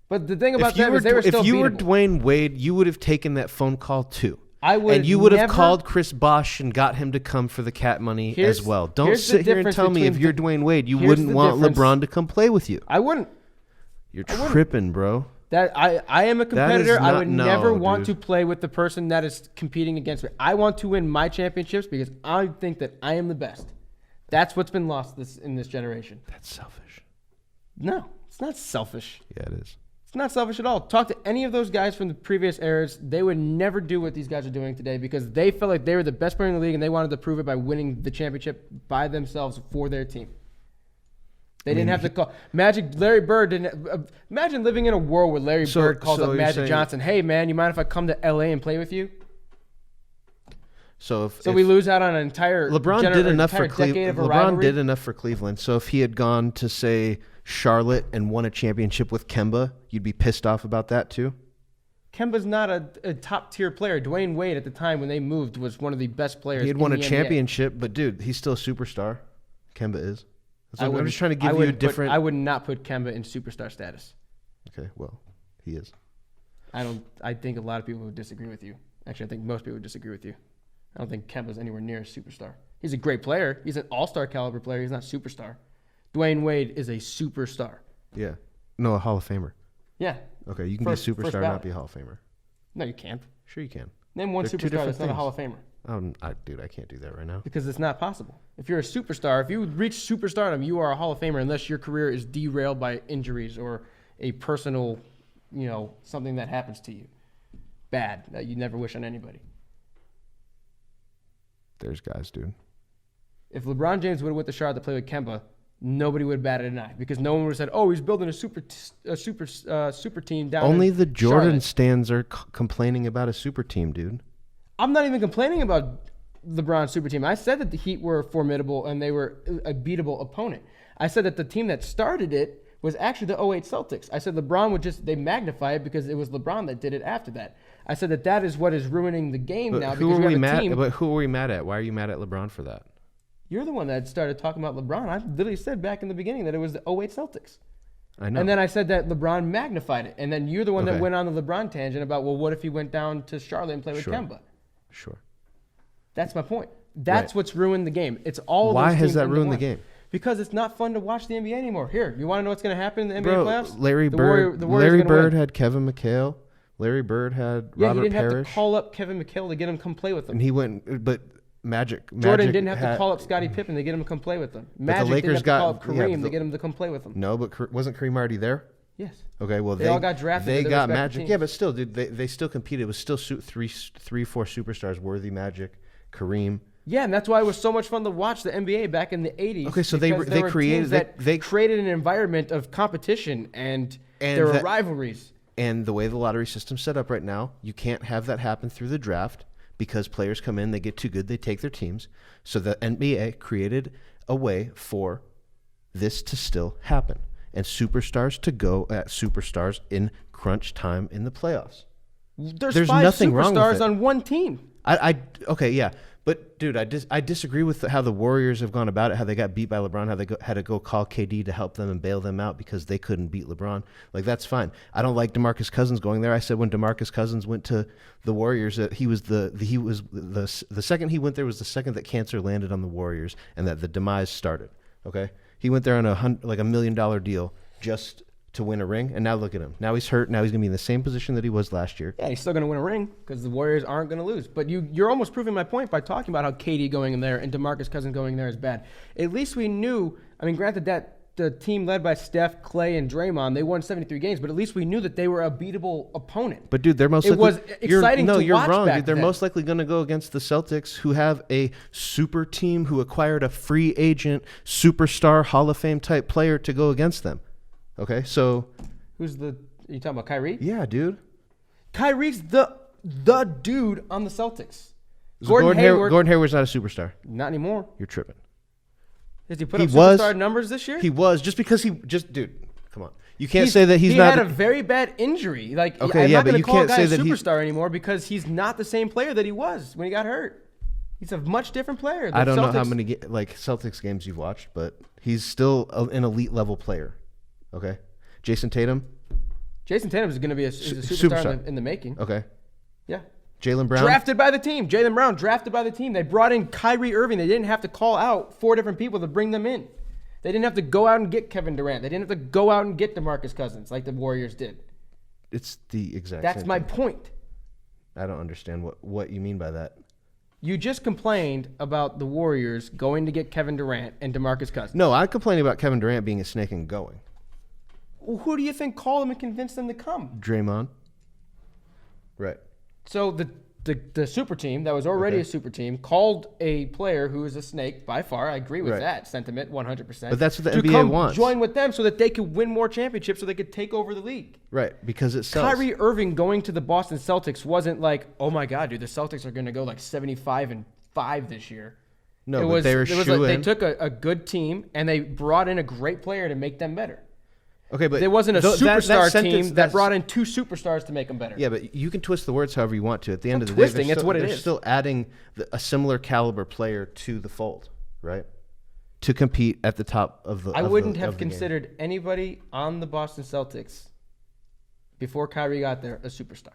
But the thing about them is they were still If you were beatable. Dwayne Wade, you would have taken that phone call too. I would. And you would have called Chris Bosh and got him to come for the cat money as well. Don't sit here and tell me if you're Dwayne Wade, you wouldn't want LeBron to come play with you. I wouldn't. You're tripping, bro. That I am a competitor. I would never want dude. to play with the person that is competing against me. I want to win my championships because I think that I am the best. That's what's been lost in this generation. That's selfish. No, it's not selfish. Yeah, it is. It's not selfish at all. Talk to any of those guys from the previous eras. They would never do what these guys are doing today because they felt like they were the best player in the league and they wanted to prove it by winning the championship by themselves for their team. They didn't have to call Larry Bird didn't. Imagine living in a world where Larry Bird calls up Magic Johnson. "Hey man, you mind if I come to LA and play with you?" So we lose out on an entire LeBron did enough for Cleveland. LeBron did enough for Cleveland. So if he had gone to say Charlotte and won a championship with Kemba, you'd be pissed off about that too? Kemba's not a top tier player. Dwayne Wade at the time when they moved was one of the best players. He had won a championship, but dude, he's still a superstar. Kemba is. I'm just trying to give you a different. I would not put Kemba in superstar status. Okay, well, he is. I think a lot of people would disagree with you. Actually, I think most people would disagree with you. I don't think Kemba's anywhere near a superstar. He's a great player. He's an all-star caliber player. He's not a superstar. Dwayne Wade is a superstar. Yeah. No, a Hall of Famer. Yeah. Okay, you can be a superstar and not be a Hall of Famer. No, you can't. Sure you can. Name one superstar that's not a Hall of Famer. Dude, I can't do that right now. Because it's not possible. If you're a superstar, if you reach superstardom, you are a Hall of Famer unless your career is derailed by injuries or a personal, something that happens to you. Bad, that you never wish on anybody. There's guys, dude. If LeBron James would have went to Charlotte to play with Kemba, nobody would have batted an eye because no one would have said, "Oh, he's building a super team down." Only the Jordan Charlotte. stans are complaining about a super team, dude. I'm not even complaining about LeBron's super team. I said that the Heat were formidable and they were a beatable opponent. I said that the team that started it was actually the 2008 Celtics. I said LeBron would they magnify it because it was LeBron that did it after that. I said that is what is ruining the game now. Who are we mad? But who are we mad at? Why are you mad at LeBron for that? You're the one that started talking about LeBron. I literally said back in the beginning that it was the 2008 Celtics. I know. And then I said that LeBron magnified it. And then you're the one that went on the LeBron tangent about, well, what if he went down to Charlotte and played with Kemba? Sure. That's my point. That's what's ruined the game. It's all. Why has that ruined the game? Because it's not fun to watch the NBA anymore. Here, you want to know what's going to happen in the NBA playoffs? Larry Bird had Kevin McHale. Larry Bird had Robert he didn't Parrish. have to call up Kevin McHale to get him to come play with him. And he went, but Jordan didn't have to call up Scottie Pippen to get him to come play with them. Magic didn't have to call up Kareem to get him to come play with them. No, but wasn't Kareem already there? Yes. Okay, well, they all got drafted. They got Magic. Teams. Yeah, but still, dude, they still competed. It was still 3-4 superstars: Worthy, Magic, Kareem. Yeah, and that's why it was so much fun to watch the NBA back in the 80s. Okay, so because they there were created teams that they created an environment of competition and there were rivalries. And the way the lottery system's set up right now, you can't have that happen through the draft because players come in, they get too good, they take their teams. So the NBA created a way for this to still happen and superstars to go at superstars in crunch time in the playoffs. There's 5 nothing wrong with superstars it. on one team. Okay, yeah. But, dude, I disagree with how the Warriors have gone about it, how they got beat by LeBron, how they had to go call KD to help them and bail them out because they couldn't beat LeBron. Like, that's fine. I don't like DeMarcus Cousins going there. I said when DeMarcus Cousins went to the Warriors that the second he went there was the second that cancer landed on the Warriors and that the demise started. Okay? He went there on a $1 million deal just to win a ring, and now look at him. Now he's hurt. Now he's going to be in the same position that he was last year. Yeah, he's still going to win a ring because the Warriors aren't going to lose. But you're almost proving my point by talking about how KD going in there and DeMarcus Cousins going there is bad. At least we knew, I mean, granted that the team led by Steph, Clay, and Draymond, they won 73 games, but at least we knew that they were a beatable opponent. But, dude, they're most It likely... was exciting to you're watch wrong, back dude. They're then. most likely going to go against the Celtics, who have a super team who acquired a free agent, superstar, Hall of Fame type player to go against them. Okay, so... Are you talking about Kyrie? Yeah, dude. Kyrie's the dude on the Celtics. Gordon Hayward's not a superstar. Not anymore. You're tripping. Does he put up superstar numbers this year? He was dude. Come on. You can't say that he's not. He had a very bad injury. Like, okay, I'm yeah, not but going you to call a can't guy say a that superstar anymore because he's not the same player that he was when he got hurt. He's a much different player. I don't know how many Celtics games you've watched, but he's still an elite level player. Okay, Jason Tatum is going to be a superstar in the making. Okay. Yeah. Jaylen Brown. Drafted by the team. Jaylen Brown drafted by the team. They brought in Kyrie Irving. They didn't have to call out 4 different people to bring them in. They didn't have to go out and get Kevin Durant. They didn't have to go out and get DeMarcus Cousins like the Warriors did. It's the exact That's same my thing. point. I don't understand what you mean by that. You just complained about the Warriors going to get Kevin Durant and DeMarcus Cousins. No, I'm complaining about Kevin Durant being a snake and going. Well, who do you think called them and convinced them to come? Draymond. Right. So the super team that was already a super team called a player who is a snake by far. I agree with that sentiment 100%. But that's what the to NBA come wants. Join with them so that they could win more championships so they could take over the league. Right, because it sells. Kyrie Irving going to the Boston Celtics wasn't like, oh my God, dude, the Celtics are going to go like 75-5 this year. No, but they were they took a good team and they brought in a great player to make them better. Okay, but there wasn't a superstar team that that's, brought in 2 superstars to make them better. Yeah, but you can twist the words however you want to. At the end of the twisting, day, it's what it they're is. still adding a similar caliber player to the fold, right? To compete at the top of the. I wouldn't have game. considered anybody on the Boston Celtics before Kyrie got there a superstar.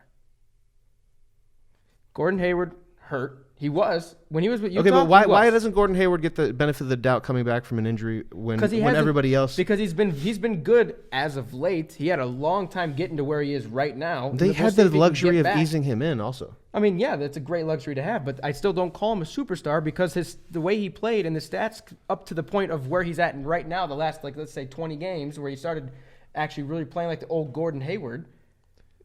Gordon Hayward hurt. He was when he was with Utah. Okay, but why doesn't Gordon Hayward get the benefit of the doubt coming back from an injury when everybody else? Because he's been good as of late. He had a long time getting to where he is right now. They had the luxury of easing him in also. I mean, yeah, that's a great luxury to have, but I still don't call him a superstar because the way he played and the stats up to the point of where he's at right now, the last, let's say 20 games where he started actually really playing like the old Gordon Hayward.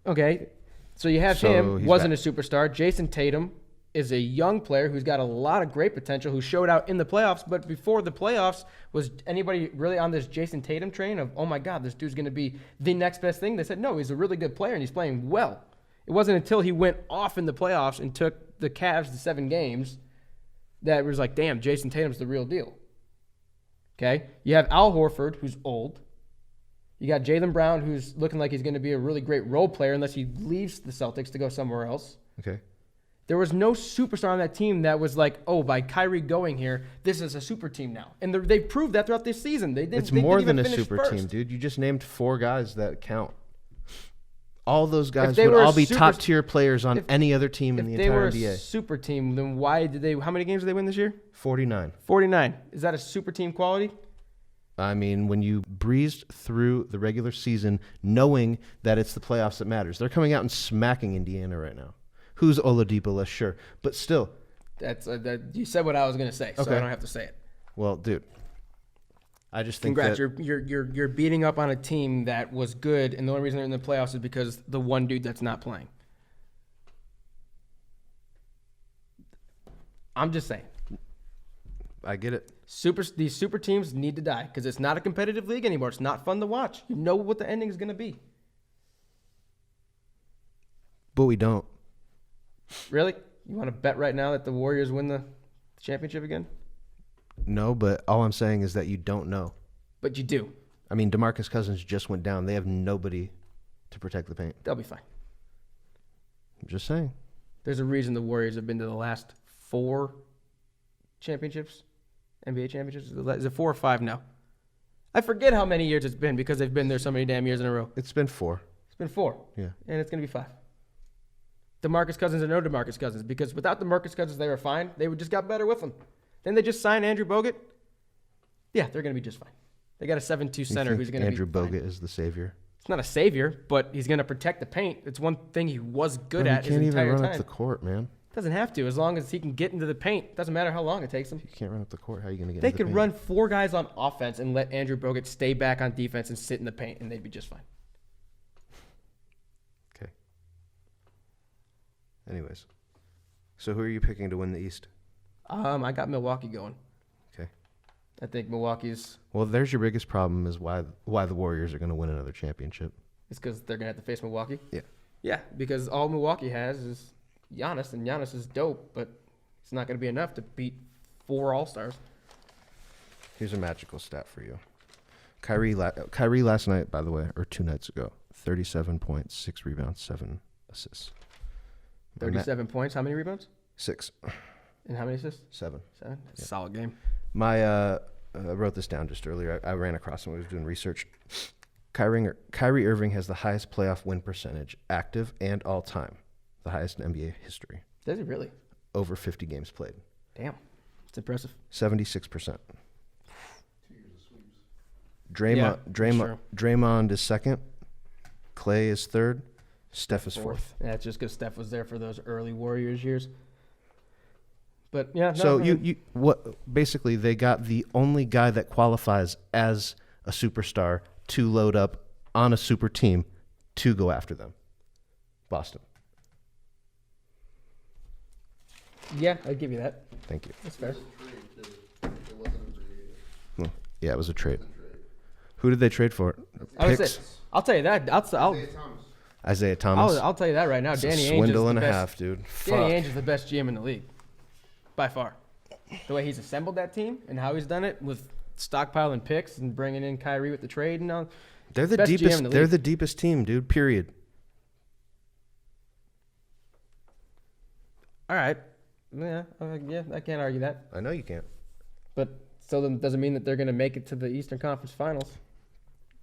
Okay, so you have him, wasn't a superstar. Jason Tatum is a young player who's got a lot of great potential, who showed out in the playoffs, but before the playoffs, was anybody really on this Jason Tatum train of, oh my God, this dude's going to be the next best thing? They said, no, he's a really good player and he's playing well. It wasn't until he went off in the playoffs and took the Cavs to 7 games that it was like, damn, Jason Tatum's the real deal. Okay? You have Al Horford, who's old. You got Jaylen Brown, who's looking like he's going to be a really great role player unless he leaves the Celtics to go somewhere else. Okay. There was no superstar on that team that was like, oh, by Kyrie going here, this is a super team now. And they've proved that throughout this season. It's more than a super team, dude. You just named 4 guys that count. All those guys would all be top-tier players on any other team in the entire NBA. If they were a super team, then how many games did they win this year? 49. 49. Is that a super team quality? I mean, when you breezed through the regular season knowing that it's the playoffs that matters. They're coming out and smacking Indiana right now. Who's Oladipo? Less sure, but still. You said what I was going to say, so I don't have to say it. Well, dude, I just think congrats. You're beating up on a team that was good, and the only reason they're in the playoffs is because the one dude that's not playing. I'm just saying. I get it. These super teams need to die because it's not a competitive league anymore. It's not fun to watch. You know what the ending is going to be. But we don't. Really? You want to bet right now that the Warriors win the championship again? No, but all I'm saying is that you don't know. But you do. I mean, DeMarcus Cousins just went down. They have nobody to protect the paint. They'll be fine. I'm just saying. There's a reason the Warriors have been to the last 4 championships, NBA championships. Is it 4 or 5 now? I forget how many years it's been because they've been there so many damn years in a row. It's been 4. It's been 4. Yeah. And it's going to be 5. DeMarcus Cousins and no DeMarcus Cousins, because without DeMarcus Cousins, they were fine. They just got better with him. Then they just signed Andrew Bogut. Yeah, they're going to be just fine. They got a 7'2" center who's going to be Andrew fine. Bogut is the savior. It's not a savior, but he's going to protect the paint. It's one thing he was good at his He can't entire even run time. up the court, man. Doesn't have to, as long as he can get into the paint. Doesn't matter how long it takes him. You can't run up the court. How are you going to get They into the could paint? run 4 guys on offense and let Andrew Bogut stay back on defense and sit in the paint, and they'd be just fine. Okay. Anyways. So who are you picking to win the East? I got Milwaukee going. Okay. I think Milwaukee's Well, there's your biggest problem is why the Warriors are going to win another championship. is because they're going to have to face Milwaukee. Yeah. Yeah, because all Milwaukee has is Giannis, and Giannis is dope, but it's not going to be enough to beat 4 All-Stars. Here's a magical stat for you. Kyrie last night, by the way, or 2 nights ago, 37 points, 6 rebounds, 7 assists. 37 points. How many rebounds? 6. And how many assists? 7. 7. Yeah. Solid game. I wrote this down just earlier. I ran across when I was doing research. Kyrie Irving has the highest playoff win percentage, active and all time, the highest in NBA history. Does he really? Over 50 games played. Damn. It's impressive. 76%. Yeah, Draymond is second. Clay is third. Steph is fourth. Yeah, it's just because Steph was there for those early Warriors years. But yeah, So basically they got the only guy that qualifies as a superstar to load up on a super team to go after them. Boston. Yeah, I'd give you that. Thank you. That's fair. Well, yeah, it was a trade. Who did they trade for? Picks? I'll tell you that. Isaiah Thomas. I'll tell you that right now. It's Danny a Ainge swindle is and the a best. half, dude. Danny Fuck. Ainge is the best GM in the league, by far. The way he's assembled that team and how he's done it with stockpiling picks and bringing in Kyrie with the trade and all. They're the best GM deepest. in the They're league. the deepest team, dude. Period. All right. Yeah, I can't argue that. I know you can't. But still doesn't mean that they're going to make it to the Eastern Conference Finals.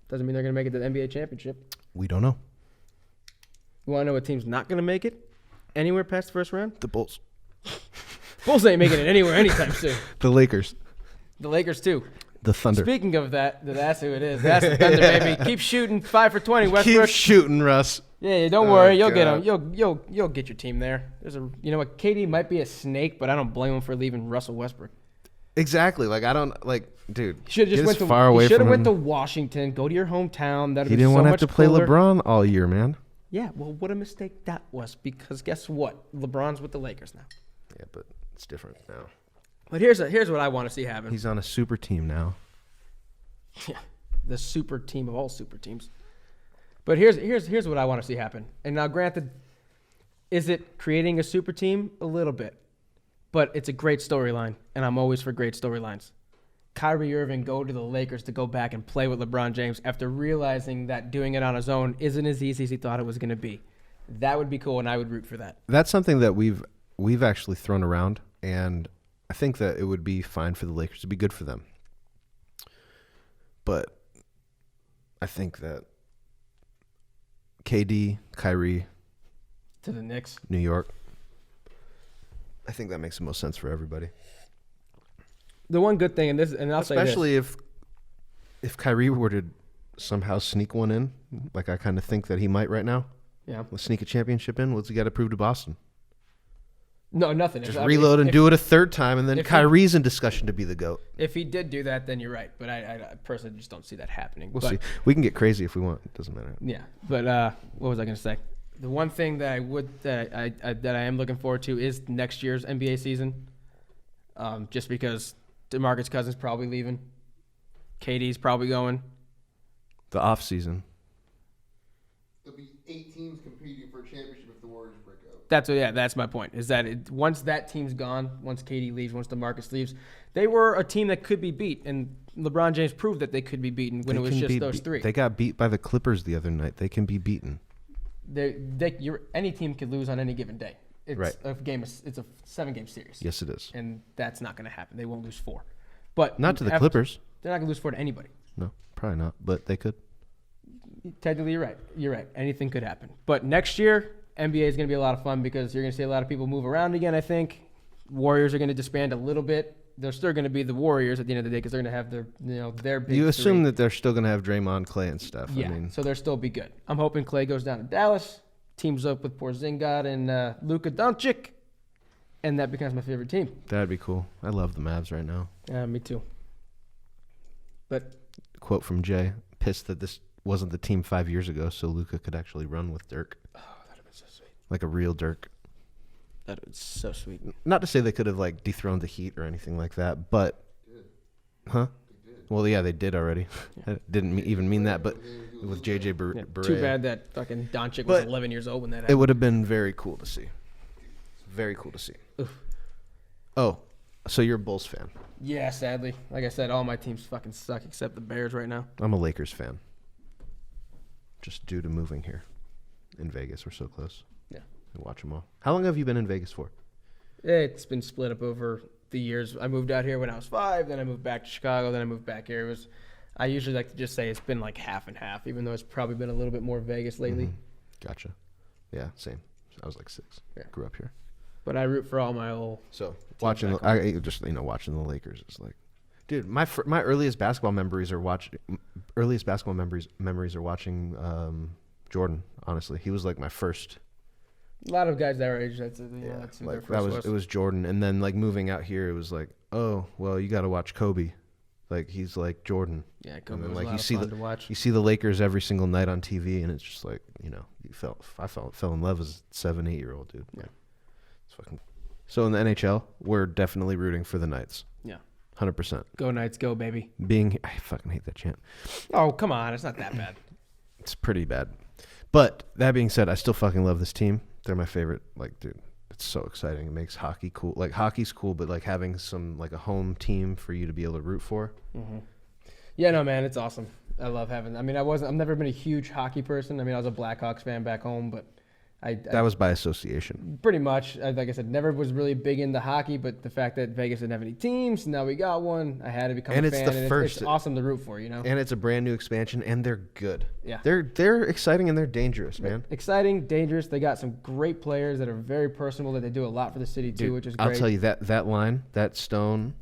Doesn't mean they're going to make it to the NBA Championship. We don't know. You want to know what team's not going to make it anywhere past the first round? The Bulls. Bulls ain't making it anywhere anytime soon. The Lakers. The Lakers, too. The Thunder. Speaking of that, that's who it is. That's the Thunder, baby. Keep shooting 5 for 20, Westbrook. Keep shooting, Russ. Yeah, don't worry. You'll get God. them. You'll get your team there. You know what? KD might be a snake, but I don't blame him for leaving Russell Westbrook. Exactly. Like, I don't, dude. He should have just get went as far away you should have from went to him. Washington. Go to your hometown. That'd He be didn't so want to have much to play cooler. LeBron all year, man. Yeah, well, what a mistake that was. Because guess what? LeBron's with the Lakers now. Yeah, but it's different now. But here's what I want to see happen. He's on a super team now. Yeah, the super team of all super teams. But here's what I want to see happen. And now, granted, is it creating a super team? A little bit. But it's a great storyline, and I'm always for great storylines. Kyrie Irving go to the Lakers to go back and play with LeBron James after realizing that doing it on his own isn't as easy as he thought it was going to be. That would be cool, and I would root for that. That's something that we've actually thrown around, and I think that it would be fine for the Lakers. It'd be good for them. But I think that KD, Kyrie, To the Knicks. New York, I think that makes the most sense for everybody. The one good thing, and I'll say this. Especially if Kyrie were to somehow sneak one in, like I kind of think that he might right now. Yeah. Let's sneak a championship in. What's he got to prove to Boston? No, nothing. Just reload and do it a third time, and then Kyrie's in discussion to be the GOAT. If he did do that, then you're right. But I personally just don't see that happening. We'll see. We can get crazy if we want. It doesn't matter. Yeah. But what was I going to say? The one thing that I am looking forward to is next year's NBA season. Just because DeMarcus Cousins probably leaving. KD's probably going. The off season. There'll be 8 teams competing for a championship if the Warriors break out. That's my point. Is that once that team's gone, once KD leaves, once DeMarcus leaves, they were a team that could be beat, and LeBron James proved that they could be beaten when it was just those three. They got beat by the Clippers the other night. They can be beaten. Any team could lose on any given day. It's Right. It's a 7-game series. Yes, it is. And that's not going to happen. They won't lose 4. But Not to the Clippers. They're not going to lose 4 to anybody. No, probably not. But they could. Technically, you're right. You're right. Anything could happen. But next year, NBA is going to be a lot of fun because you're going to see a lot of people move around again, I think. Warriors are going to disband a little bit. They're still going to be the Warriors at the end of the day because they're going to have their big You assume three. that they're still going to have Draymond, Clay, and stuff. Yeah, I mean, so they'll still be good. I'm hoping Clay goes down to Dallas, teams up with Porzingis and Luka Doncic, and that becomes my favorite team. that'd be cool. I love the Mavs right now. Me too. But Quote from Jay: "Pissed that this wasn't the team 5 years ago, so Luka could actually run with Dirk, that'd have been so sweet. like a real Dirk." That was so sweet. Not to say they could have like dethroned the Heat or anything like that, but huh? They did. Well, yeah, they did already. I didn't even mean that, but with JJ Barea, Too bad that fucking Doncic was But 11 years old when that it happened. would have been very cool to see. Very cool to see. Oof. Oh, so you're a Bulls fan? Yeah, sadly. Like I said, all my teams fucking suck except the Bears right now. I'm a Lakers fan. Just due to moving here in Vegas, we're so close. Yeah. I watch them all. How long have you been in Vegas for? It's been split up over the years. I moved out here when I was 5, then I moved back to Chicago, then I moved back here. I usually like to just say it's been like half and half, even though it's probably been a little bit more Vegas lately. Gotcha. Yeah, same. I was like 6. Yeah. Grew up here. But I root for all my old. So watching, back watching the Lakers is like, dude. My earliest basketball memories are watching. Memories are watching Jordan. Honestly, he was like my first. A lot of guys our age, that's who their Like first that was it was Jordan, and then like moving out here, it was like, oh well, you got to watch Kobe. Like he's like Jordan. Yeah, And Kobe then, was like a lot of fun to watch. You see the Lakers every single night on TV, and it's just like I fell in love as a 7-8-year-old dude. Yeah. It's fucking. So in the NHL, we're definitely rooting for the Knights. Yeah. 100%. Go Knights, go, baby. I fucking hate that chant. Oh, come on. It's not that bad. It's pretty bad. But that being said, I still fucking love this team. They're my favorite. Like, dude, it's so exciting. It makes hockey cool. Like, hockey's cool, but like having some like a home team for you to be able to root for. Mm-hmm. Yeah, no, man, it's awesome. I love having. I mean, I've never been a huge hockey person. I mean, I was a Blackhawks fan back home, but that was by association. Pretty much. Like I said, never was really big into hockey, but the fact that Vegas didn't have any teams, now we got one. I had to become And a it's fan. the And first. it's awesome to root for, you know? And it's a brand new expansion, and they're good. Yeah. They're exciting and they're dangerous, man. Exciting, dangerous. They got some great players that are very personable, that they do a lot for the city, too, Dude, which is great. I'll tell you, that line, that Stone,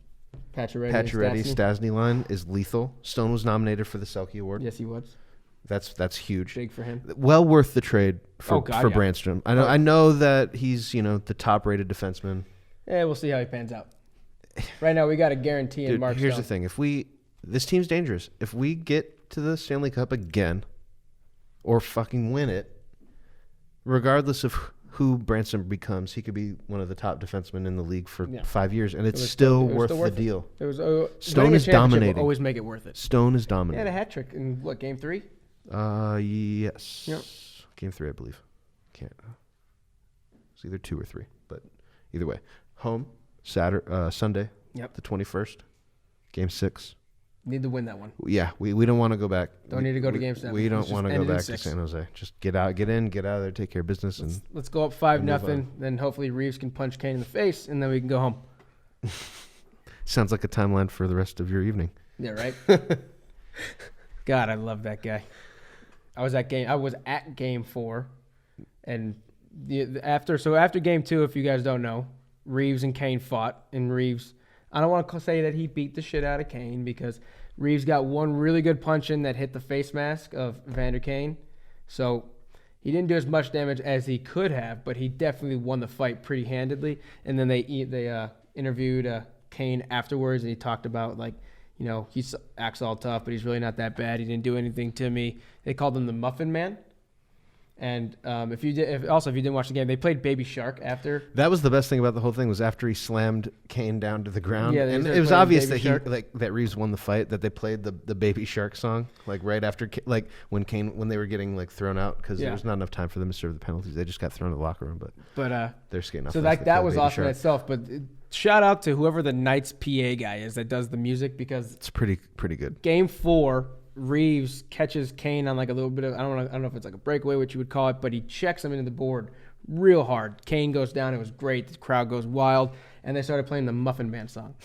Pacioretty, Stasny line is lethal. Stone was nominated for the Selke Award. Yes, he was. That's huge. Big for him. Well worth the trade for God, yeah. Brandstrom. I know that he's the top rated defenseman. Yeah, we'll see how he pans out. Right now, we got a guarantee in Dude, Mark here's Stone. the thing: this team's dangerous. If we get to the Stanley Cup again, or fucking win it, regardless of who Brandstrom becomes, he could be one of the top defensemen in the league for 5 years, and it's still worth the deal. It was Stone is dominating. Always make it worth it. Stone is He had dominating. a hat trick in what, game 3? Yes. Yep. Game 3, I believe. Can't. It's either 2 or 3, but either way, home Sunday. Yep. The 21st. Game 6. Need to win that one. Yeah, we don't want to go back. Don't need to go to game 7. We don't Let's want to just go end it in back to 6. San Jose. Just get out of there, take care of business, and Let's go up and move 5-0. Then hopefully Reeves can punch Kane in the face, and then we can go home. sounds like a timeline for the rest of your evening. Yeah, right. God, I love that guy. I was at game 4, and after game 2, if you guys don't know, Reeves and Kane fought, and Reeves. I don't want to say that he beat the shit out of Kane because Reeves got one really good punch in that hit the face mask of Vander Kane. So he didn't do as much damage as he could have, but he definitely won the fight pretty handedly. And then they interviewed Kane afterwards, and he talked about he acts all tough, but he's really not that bad. He didn't do anything to me. They called him the Muffin Man. And if you didn't watch the game, they played Baby Shark after. That was the best thing about the whole thing was after he slammed Kane down to the ground. Yeah, they and started it was playing obvious Baby that Shark. that Reeves won the fight. That they played the Baby Shark song like right after when they were getting like thrown out because there was not enough time for them to serve the penalties. They just got thrown to the locker room, but they're skating off. So fast. that was awesome in itself. But shout out to whoever the Knights PA guy is that does the music because it's pretty good. Game 4. Reeves catches Kane on like a little bit of I don't know if it's like a breakaway, what you would call it, but he checks him into the board real hard. Kane goes down. It was great. The crowd goes wild, and they started playing the Muffin Man song.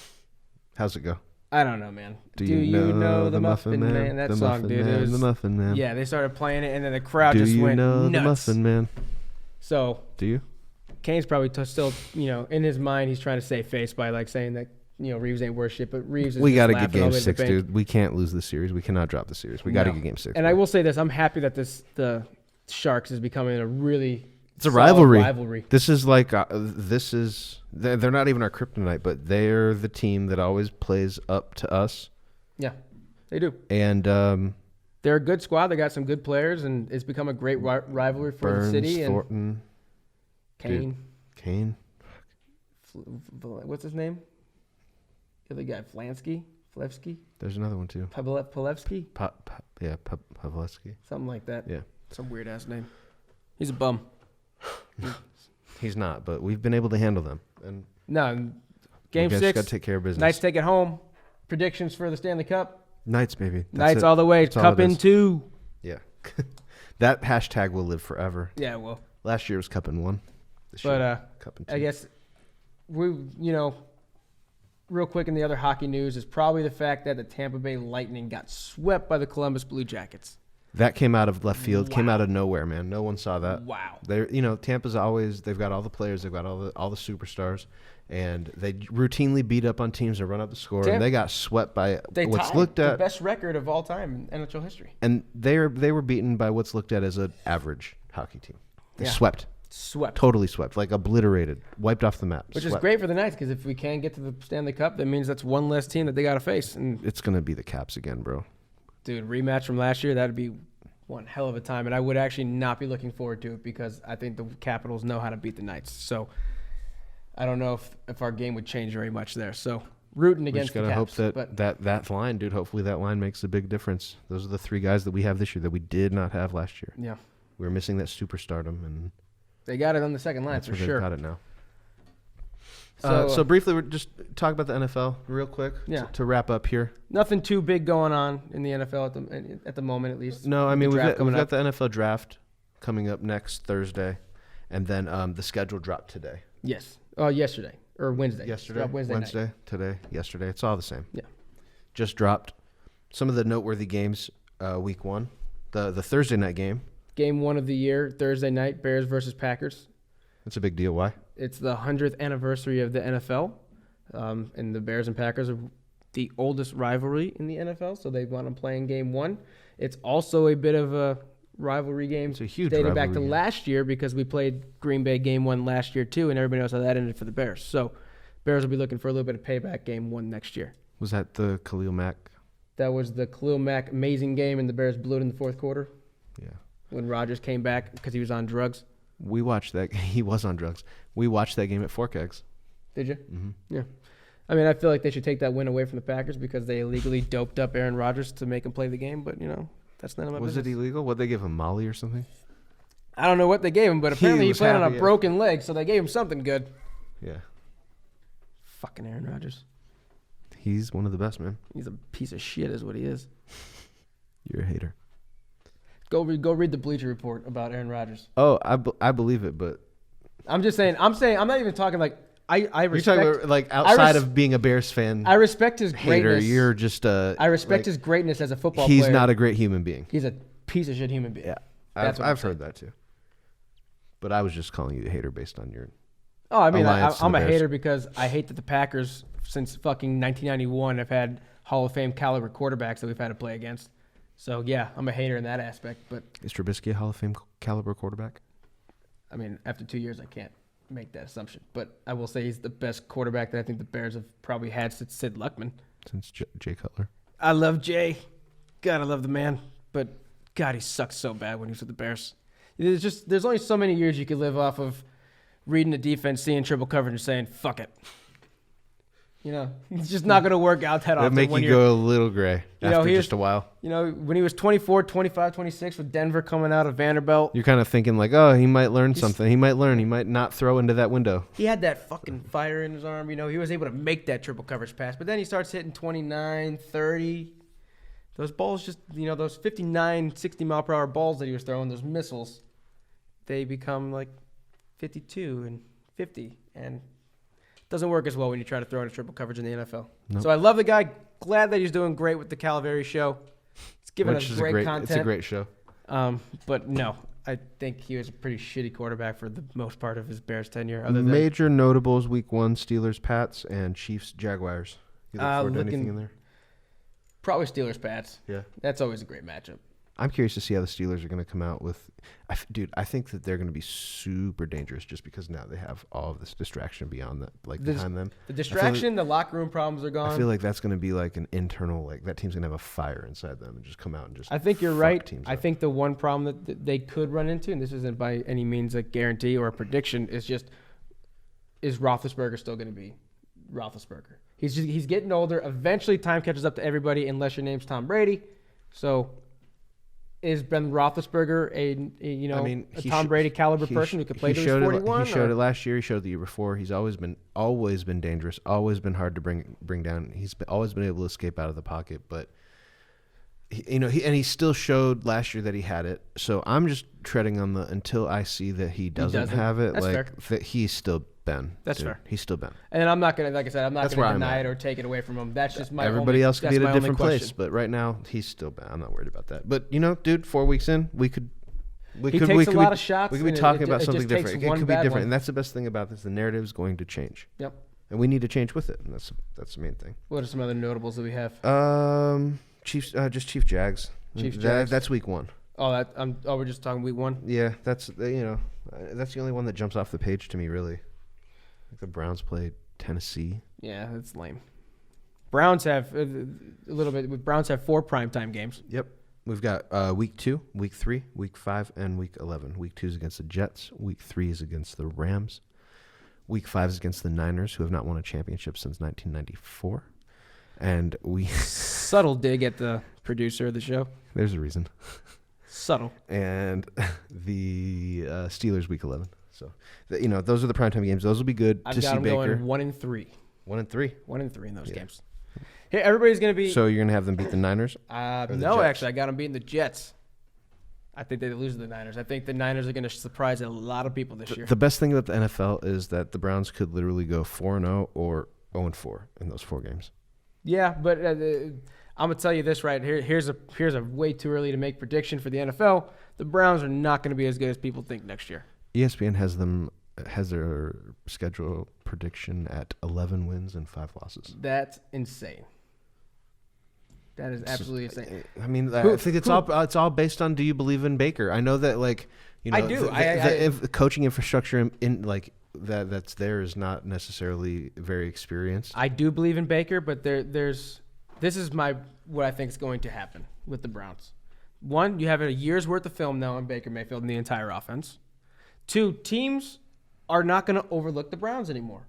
How's it go? I don't know, man. Do you know the Muffin Man? That the song, Muffin dude. Man, It was, the Muffin Man. Yeah, they started playing it, and then the crowd Do just you went know nuts. the Muffin Man? So Do you? Kane's probably still, in his mind, he's trying to save face by like saying that. Reeves ain't worth shit, but Reeves is We got to get game 6, dude. We can't lose the series. We cannot drop the series. We got to get game 6. And bro. I will say this: I'm happy that the Sharks is becoming a really It's a solid rivalry. This is like they're not even our kryptonite, but they're the team that always plays up to us. Yeah, they do. And They're a good squad. They got some good players, and it's become a great rivalry for Burns, the city. And Thornton, Kane. What's his name? The other guy, Flevsky, There's another one too. Pavlevsky, Pavlevsky. something like that. Yeah, Some weird ass name. He's a bum. he's not, but we've been able to handle them. And No, game we 6. got to take care of business. Knights take it home. Predictions for the Stanley Cup. Knights, baby. That's Knights it. all the way. That's all Cup it in is. 2. Yeah, that hashtag will live forever. Yeah, well, Last year was Cup in 1. This but year, Cup in 2. I guess we, real quick in the other hockey news is probably the fact that the Tampa Bay Lightning got swept by the Columbus Blue Jackets. That came out of left field. Wow. Came out of nowhere, man. No one saw that. Wow. Tampa's always, they've got all the players, they've got all the superstars, and they routinely beat up on teams and run up the score. And they got swept by what's looked at the best record of all time in NHL history. and they were beaten by what's looked at as an average hockey team. They swept, totally swept, like obliterated, wiped off the map. Which is great for the Knights because if we can get to the Stanley Cup, that means that's one less team that they got to face. And It's gonna be the Caps again, bro. dude, rematch from last year, that'd be one hell of a time. And I would actually not be looking forward to it because I think the Capitals know how to beat the Knights. So I don't know if our game would change very much there. So rooting We against just gotta the hope Caps. that line, dude. Hopefully that line makes a big difference. Those are the 3 guys that we have this year that we did not have last year. Yeah, We were missing that superstardom, and they got it on the second line that's for where sure. they've got it now. So, So briefly, we're just talk about the NFL real quick to wrap up here. nothing too big going on in the NFL at the moment, at least. No, I mean, we've draft got coming the NFL draft coming up next Thursday, and then the schedule dropped today. Yes. Oh, yesterday or Wednesday. Yesterday, Dropped Wednesday night. today, yesterday. It's all the same. Yeah. Just dropped. Some of the noteworthy games, week 1. The Thursday night game. Game 1 of the year, Thursday night, Bears versus Packers. That's a big deal. Why? It's the 100th anniversary of the NFL, and the Bears and Packers are the oldest rivalry in the NFL, so they want to play in Game 1. It's also a bit of a rivalry game. It's a huge dating back to rivalry game. last year because we played Green Bay Game 1 last year too, and everybody knows how that ended for the Bears. So Bears will be looking for a little bit of payback Game 1 next year. Was that the Khalil Mack? That was the Khalil Mack amazing game, and the Bears blew it in the fourth quarter Yeah. when Rodgers came back because he was on drugs. We watched that. He was on drugs. We watched that game at Fork Eggs. Did you? Mm-hmm. Yeah. I mean, I feel like they should take that win away from the Packers because they illegally doped up Aaron Rodgers to make him play the game. But, that's none of my Was business. it illegal? What they give him, Molly or something? I don't know what they gave him, but apparently he was played on happy, a yeah. broken leg, so they gave him something good. Yeah. Fucking Aaron Rodgers. He's one of the best, man. He's a piece of shit is what he is. You're a hater. Go read the Bleacher Report about Aaron Rodgers. Oh, I believe it, but I'm just saying, I'm not even talking like, I you're respect. talking about, like outside of being a Bears fan. I respect his hater. greatness. You're just a. I respect his greatness as a football He's player. not a great human being. He's a piece of shit human being. Yeah, That's what I'm I've heard that too. But I was just calling you a hater based on your. Oh, I mean, alliance to I'm the a Bears. hater because I hate that the Packers, since fucking 1991, have had Hall of Fame caliber quarterbacks that we've had to play against. So, yeah, I'm a hater in that aspect. But, Is Trubisky a Hall of Fame caliber quarterback? I mean, after 2 years, I can't make that assumption. But I will say he's the best quarterback that I think the Bears have probably had since Sid Luckman. Since Jay Cutler. I love Jay. God, I love the man. But, God, he sucks so bad when he was with the Bears. There's only so many years you could live off of reading the defense, seeing triple coverage, and saying fuck it. It's just not going to work out that often. It'll make you go a little gray after just a while. When he was 24, 25, 26 with Denver coming out of Vanderbilt. You're kind of thinking like, oh, he might learn something. He might learn. He might not throw into that window. He had that fucking fire in his arm. He was able to make that triple coverage pass. But then he starts hitting 29, 30. Those balls just, those 59, 60 mile per hour balls that he was throwing, those missiles, they become like 52 and 50. And doesn't work as well when you try to throw in a triple coverage in the NFL. Nope. So I love the guy. Glad that he's doing great with the Calaveri show. It's giving us great content. It's a great show. But no, I think he was a pretty shitty quarterback for the most part of his Bears tenure. Major notables week 1, Steelers, Pats, and Chiefs, Jaguars. You look forward to anything in there? Probably Steelers, Pats. Yeah. That's always a great matchup. I'm curious to see how the Steelers are going to come out with. I think that they're going to be super dangerous just because now they have all of this distraction beyond that, behind them. The distraction, the locker room problems are gone. I feel like that's going to be like an internal, that team's going to have a fire inside them and just come out and just. I think you're right. I think the one problem that they could run into, and this isn't by any means a guarantee or a prediction, is Roethlisberger still going to be Roethlisberger? He's getting older. Eventually, time catches up to everybody, unless your name's Tom Brady. So. Is Ben Roethlisberger a Tom Brady caliber person who could play to his 41? He showed it last year. He showed it the year before. He's always been dangerous. Always been hard to bring down. He's always been able to escape out of the pocket. But he still showed last year that he had it. So I'm just treading on until I see that he doesn't have it. That's fair. That he's still Ben. That's fair. He's still Ben. And I'm not gonna, like I said, I'm not gonna deny it or take it away from him. That's just my. Everybody else could be at a different place, but right now he's still Ben. I'm not worried about that. But dude, 4 weeks in, we could He takes a lot of shots. We could be talking about something different. It could be different, one. and that's the best thing about this. The narrative is going to change. Yep. And we need to change with it, and that's the main thing. What are some other notables that we have? Chiefs, just Chiefs Jags. Jags. That's week 1. Oh, we're just talking week 1. Yeah, that's that's the only one that jumps off the page to me, really. Like the Browns played Tennessee. Yeah, that's lame. Browns have a little bit. Browns have 4 primetime games. Yep. We've got week 2, week 3, week 5, and week 11. Week 2 is against the Jets. Week 3 is against the Rams. Week 5 is against the Niners, who have not won a championship since 1994. And subtle dig at the producer of the show. There's a reason. Subtle. And the Steelers week 11. So, those are the primetime games. Those will be good to see Baker. I've got them going 1-3. 1-3. 1-3 in those games. Hey, everybody's going to be. So you're going to have them beat the Niners? No, actually, I got them beating the Jets. I think they lose to the Niners. I think the Niners are going to surprise a lot of people this year. The best thing about the NFL is that the Browns could literally go 4-0 or 0-4 in those 4 games. Yeah, but I'm going to tell you this right here. Here's a way too early to make prediction for the NFL. The Browns are not going to be as good as people think next year. ESPN has their schedule prediction at 11 wins and 5 losses. That's insane. That is absolutely insane. I mean, I think it's all based on, do you believe in Baker? I know that, I do. The coaching infrastructure that's there is not necessarily very experienced. I do believe in Baker, but this is what I think is going to happen with the Browns. 1, you have a year's worth of film now on Baker Mayfield and the entire offense. 2, teams are not going to overlook the Browns anymore.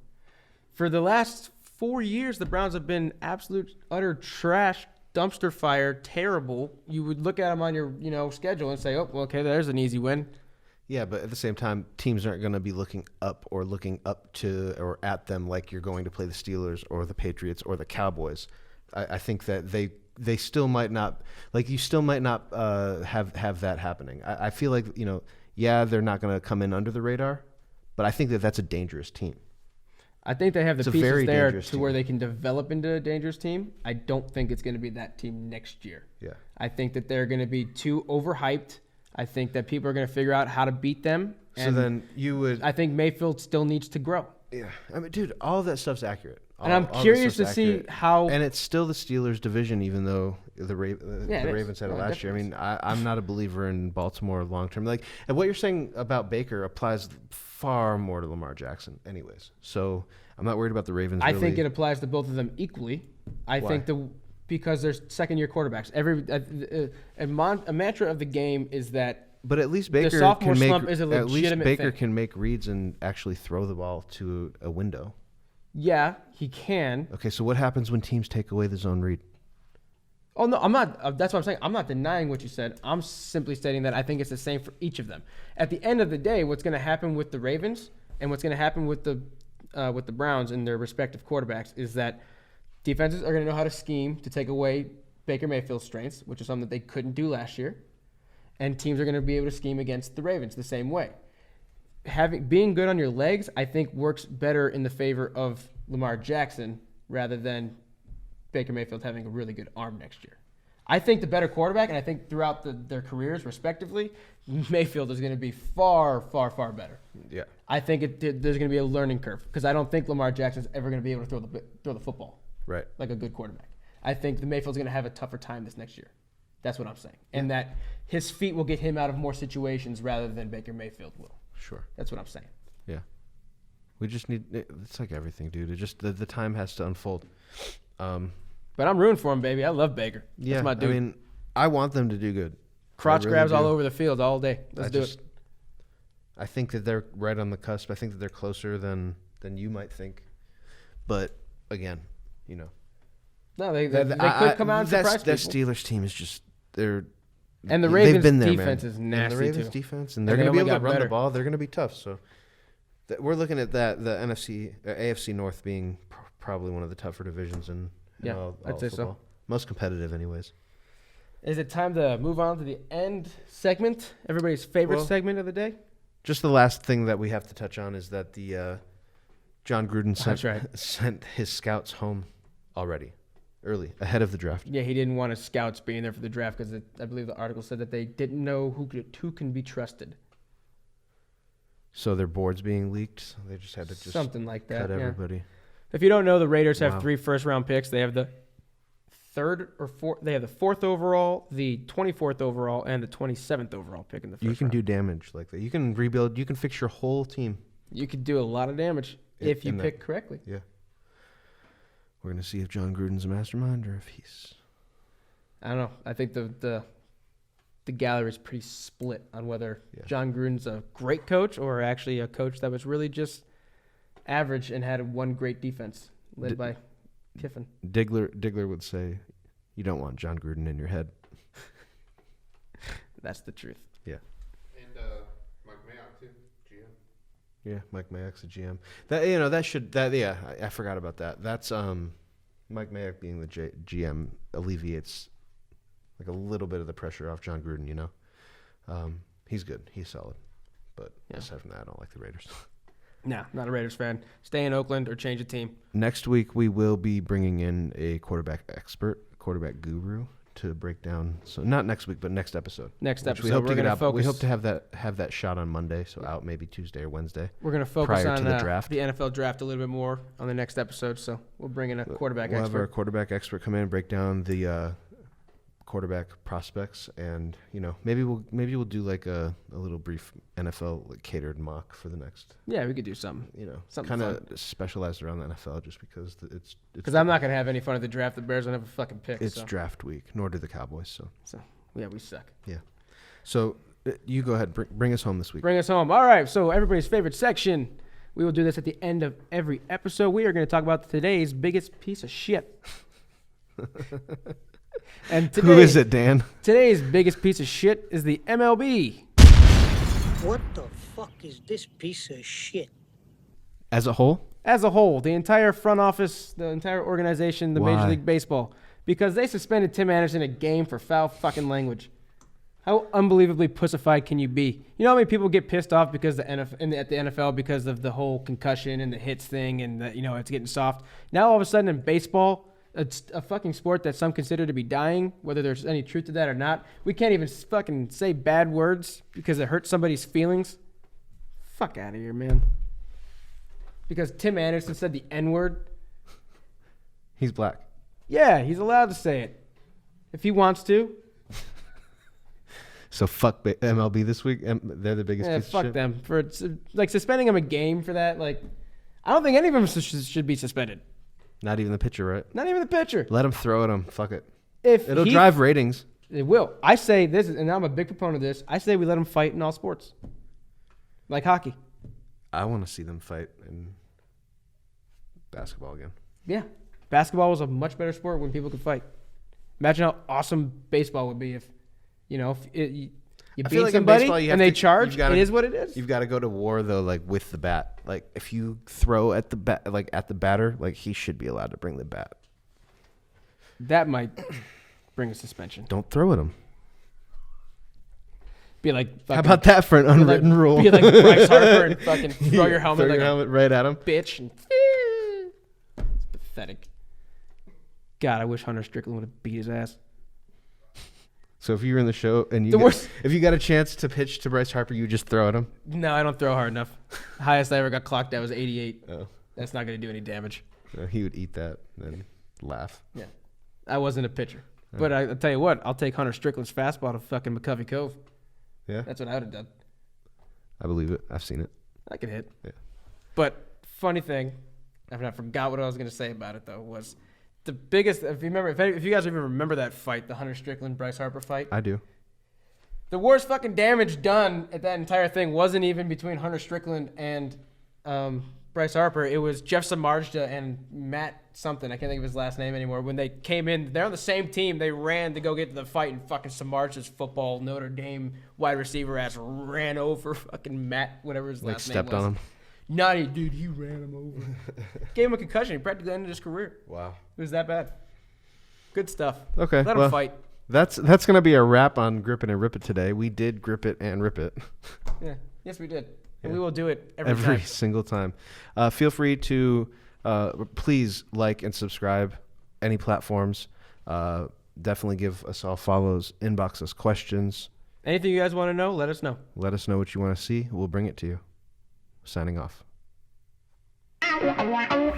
For the last 4 years, the Browns have been absolute, utter trash, dumpster fire, terrible. You would look at them on your schedule and say, oh, well, okay, there's an easy win. Yeah, but at the same time, teams aren't going to be looking up to or at them like you're going to play the Steelers or the Patriots or the Cowboys. I think that they still might not, you still might not have that happening. I feel like, they're not going to come in under the radar, but I think that that's a dangerous team. I think they have the pieces there to where they can develop into a dangerous team. I don't think it's going to be that team next year. Yeah. I think that they're going to be too overhyped. I think that people are going to figure out how to beat them. So then I think Mayfield still needs to grow. Yeah. I mean, dude, all of that stuff's accurate. And I'm curious to see how. And it's still the Steelers' division, even though the Ravens had it last year. I mean, I'm not a believer in Baltimore long term. And what you're saying about Baker applies far more to Lamar Jackson, anyways. So I'm not worried about the Ravens. I think it applies to both of them equally. I think because they're second-year quarterbacks. A mantra of the game is that But at least Baker sophomore can make slump is a at least legitimate Baker thing. can make reads and actually throw the ball to a window. Yeah, he can. Okay, so what happens when teams take away the zone read? Oh, no, I'm not. That's what I'm saying. I'm not denying what you said. I'm simply stating that I think it's the same for each of them. At the end of the day, what's going to happen with the Ravens and what's going to happen with the Browns and their respective quarterbacks is that defenses are going to know how to scheme to take away Baker Mayfield's strengths, which is something that they couldn't do last year. And teams are going to be able to scheme against the Ravens the same way. Being good on your legs, I think, works better in the favor of Lamar Jackson rather than Baker Mayfield having a really good arm next year. I think the better quarterback, and I think throughout their careers respectively, Mayfield is going to be far, far, far better. Yeah. I think there's going to be a learning curve because I don't think Lamar Jackson's ever going to be able to throw the football Right. like a good quarterback. I think the Mayfield's going to have a tougher time this next year. That's what I'm saying. And that his feet will get him out of more situations rather than Baker Mayfield will. Sure. That's what I'm saying. Yeah. We just need. It's like everything, dude. It just the time has to unfold. But I'm rooting for him, baby. I love Baker. Yeah. That's my dude. I mean, I want them to do good. Crotch I really grabs do. all over the field all day. Let's do it. I think that they're right on the cusp. I think that they're closer than you might think. But again, you know, No, they could come out and surprise that people. Steelers team is just they're. And the they've Ravens been there, defense man. is And nasty the Ravens too. defense, and they're And they going to be only able to got run better. the ball. They're going to be tough. So we're looking at that the AFC North being probably one of the tougher divisions in Yeah, all I'd say so. football. Most competitive, anyways. Is it time to move on to the end segment? Everybody's favorite segment of the day? Just the last thing that we have to touch on is that the John Gruden That's right. sent his scouts home already, early, ahead of the draft. Yeah, he didn't want his scouts being there for the draft because I believe the article said that they didn't know who can be trusted. So their board's being leaked. So they just had to Something like that. cut Yeah. everybody. If you don't know, the Raiders have Wow. 3 first-round picks. They have the They have the 4th overall, the 24th overall, and the 27th overall pick in the first You can round. do damage like that. You can rebuild. You can fix your whole team. You could do a lot of damage if you in that. pick correctly. Yeah. We're gonna see if John Gruden's a mastermind or if he's. I don't know. I think the gallery is pretty split on whether John Gruden's a great coach or actually a coach that was really just average and had one great defense led by Kiffin. Diggler would say, "You don't want John Gruden in your head." That's the truth. Yeah. And Mike Mayock too, GM. Yeah, Mike Mayock's the GM. I forgot about that. That's Mike Mayock being the GM alleviates like a little bit of the pressure off John Gruden. You know, he's good. He's solid. But aside from that, I don't like the Raiders. No, not a Raiders fan. Stay in Oakland or change a team. Next week we will be bringing in a quarterback expert, quarterback guru, to break down. So not next week, but next episode. Next which episode, we hope we're to get gonna out. focus. We hope to have that shot on Monday, so out maybe Tuesday or Wednesday. We're going to focus prior on to the draft. the NFL draft a little bit more on the next episode. So we'll bring in a quarterback We'll have our expert. quarterback expert come in and break down the quarterback prospects, and maybe we'll do like a little brief NFL catered mock for the next. Yeah, we could do something. Something kind of specialized around the NFL, just because it's Because I'm not going to have any fun at the draft. The Bears don't have a fucking pick. It's so. draft week, nor do the Cowboys. So Yeah, we suck. yeah. So you go ahead, bring us home this week. Bring us home. All right, so everybody's favorite section. We will do this at the end of every episode. We are going to talk about today's biggest piece of shit. And Who is it, Dan? Today's biggest piece of shit is the MLB. What the fuck is this piece of shit? As a whole? As a whole, the entire front office, the entire organization, the Major Why? League Baseball, because they suspended Tim Anderson a game for foul fucking language. How unbelievably pussified can you be? You know how many people get pissed off because at the NFL because of the whole concussion and the hits thing and it's getting soft. Now all of a sudden in baseball, it's a fucking sport that some consider to be dying, whether there's any truth to that or not. We can't even fucking say bad words because it hurts somebody's feelings. Fuck out of here, man. Because Tim Anderson said the N-word. He's black. Yeah, he's allowed to say it if he wants to. So fuck MLB this week. They're the biggest piece Fuck of shit. them for suspending him a game for that. Like, I don't think any of them should be suspended. Not even the pitcher, right? Not even the pitcher. Let him throw at him. Fuck it. If It'll he- drive ratings. It will. I say this, and I'm a big proponent of this. I say we let them fight in all sports, like hockey. I want to see them fight in basketball again. Yeah, basketball was a much better sport when people could fight. Imagine how awesome baseball would be if, you I beat feel like in somebody baseball, you and have they to- charge. you've gotta- It is what it is. You've got to go to war though, like with the bat. Like if you throw at the bat, like at the batter, like he should be allowed to bring the bat. That might bring a suspension. Don't throw at him. Be like, How fucking, about that for an unwritten rule? Be like Bryce Harper and fucking throw your helmet Throw like your a helmet right at him. bitch. And it's pathetic. God, I wish Hunter Strickland would have beat his ass. So if you were in the show and if you got a chance to pitch to Bryce Harper, you would just throw at him. No, I don't throw hard enough. Highest I ever got clocked at was 88. Oh, That's not going to do any damage. no, he would eat that and laugh. Yeah. I wasn't a pitcher. But I'll tell you what, I'll take Hunter Strickland's fastball to fucking McCovey Cove. Yeah, That's what I would have done. I believe it. I've seen it. I could hit. Yeah. But funny thing, I forgot what I was going to say about it, though, was the biggest, if you remember, if you guys even remember that fight, the Hunter Strickland Bryce Harper fight, I do. the worst fucking damage done at that entire thing wasn't even between Hunter Strickland and Bryce Harper. It was Jeff Samardzija and Matt something. I can't think of his last name anymore. When they came in, they're on the same team. They ran to go get to the fight, and fucking Samardzija's football Notre Dame wide receiver ass ran over fucking Matt, whatever his Like last name stepped was. on him. Naughty dude, he ran him over. Gave him a concussion. He practically ended his career. Wow. It was that bad. Good stuff. Okay. Let well, him fight. That's gonna be a wrap on Grip It and Rip It today. We did grip it and rip it. Yeah. Yes, we did. And Yeah. we will do it every every time. single time. Feel free to please like and subscribe any platforms. Definitely give us all follows, inbox us questions. Anything you guys want to know, let us know. Let us know what you want to see. We'll bring it to you. Signing off. Wow.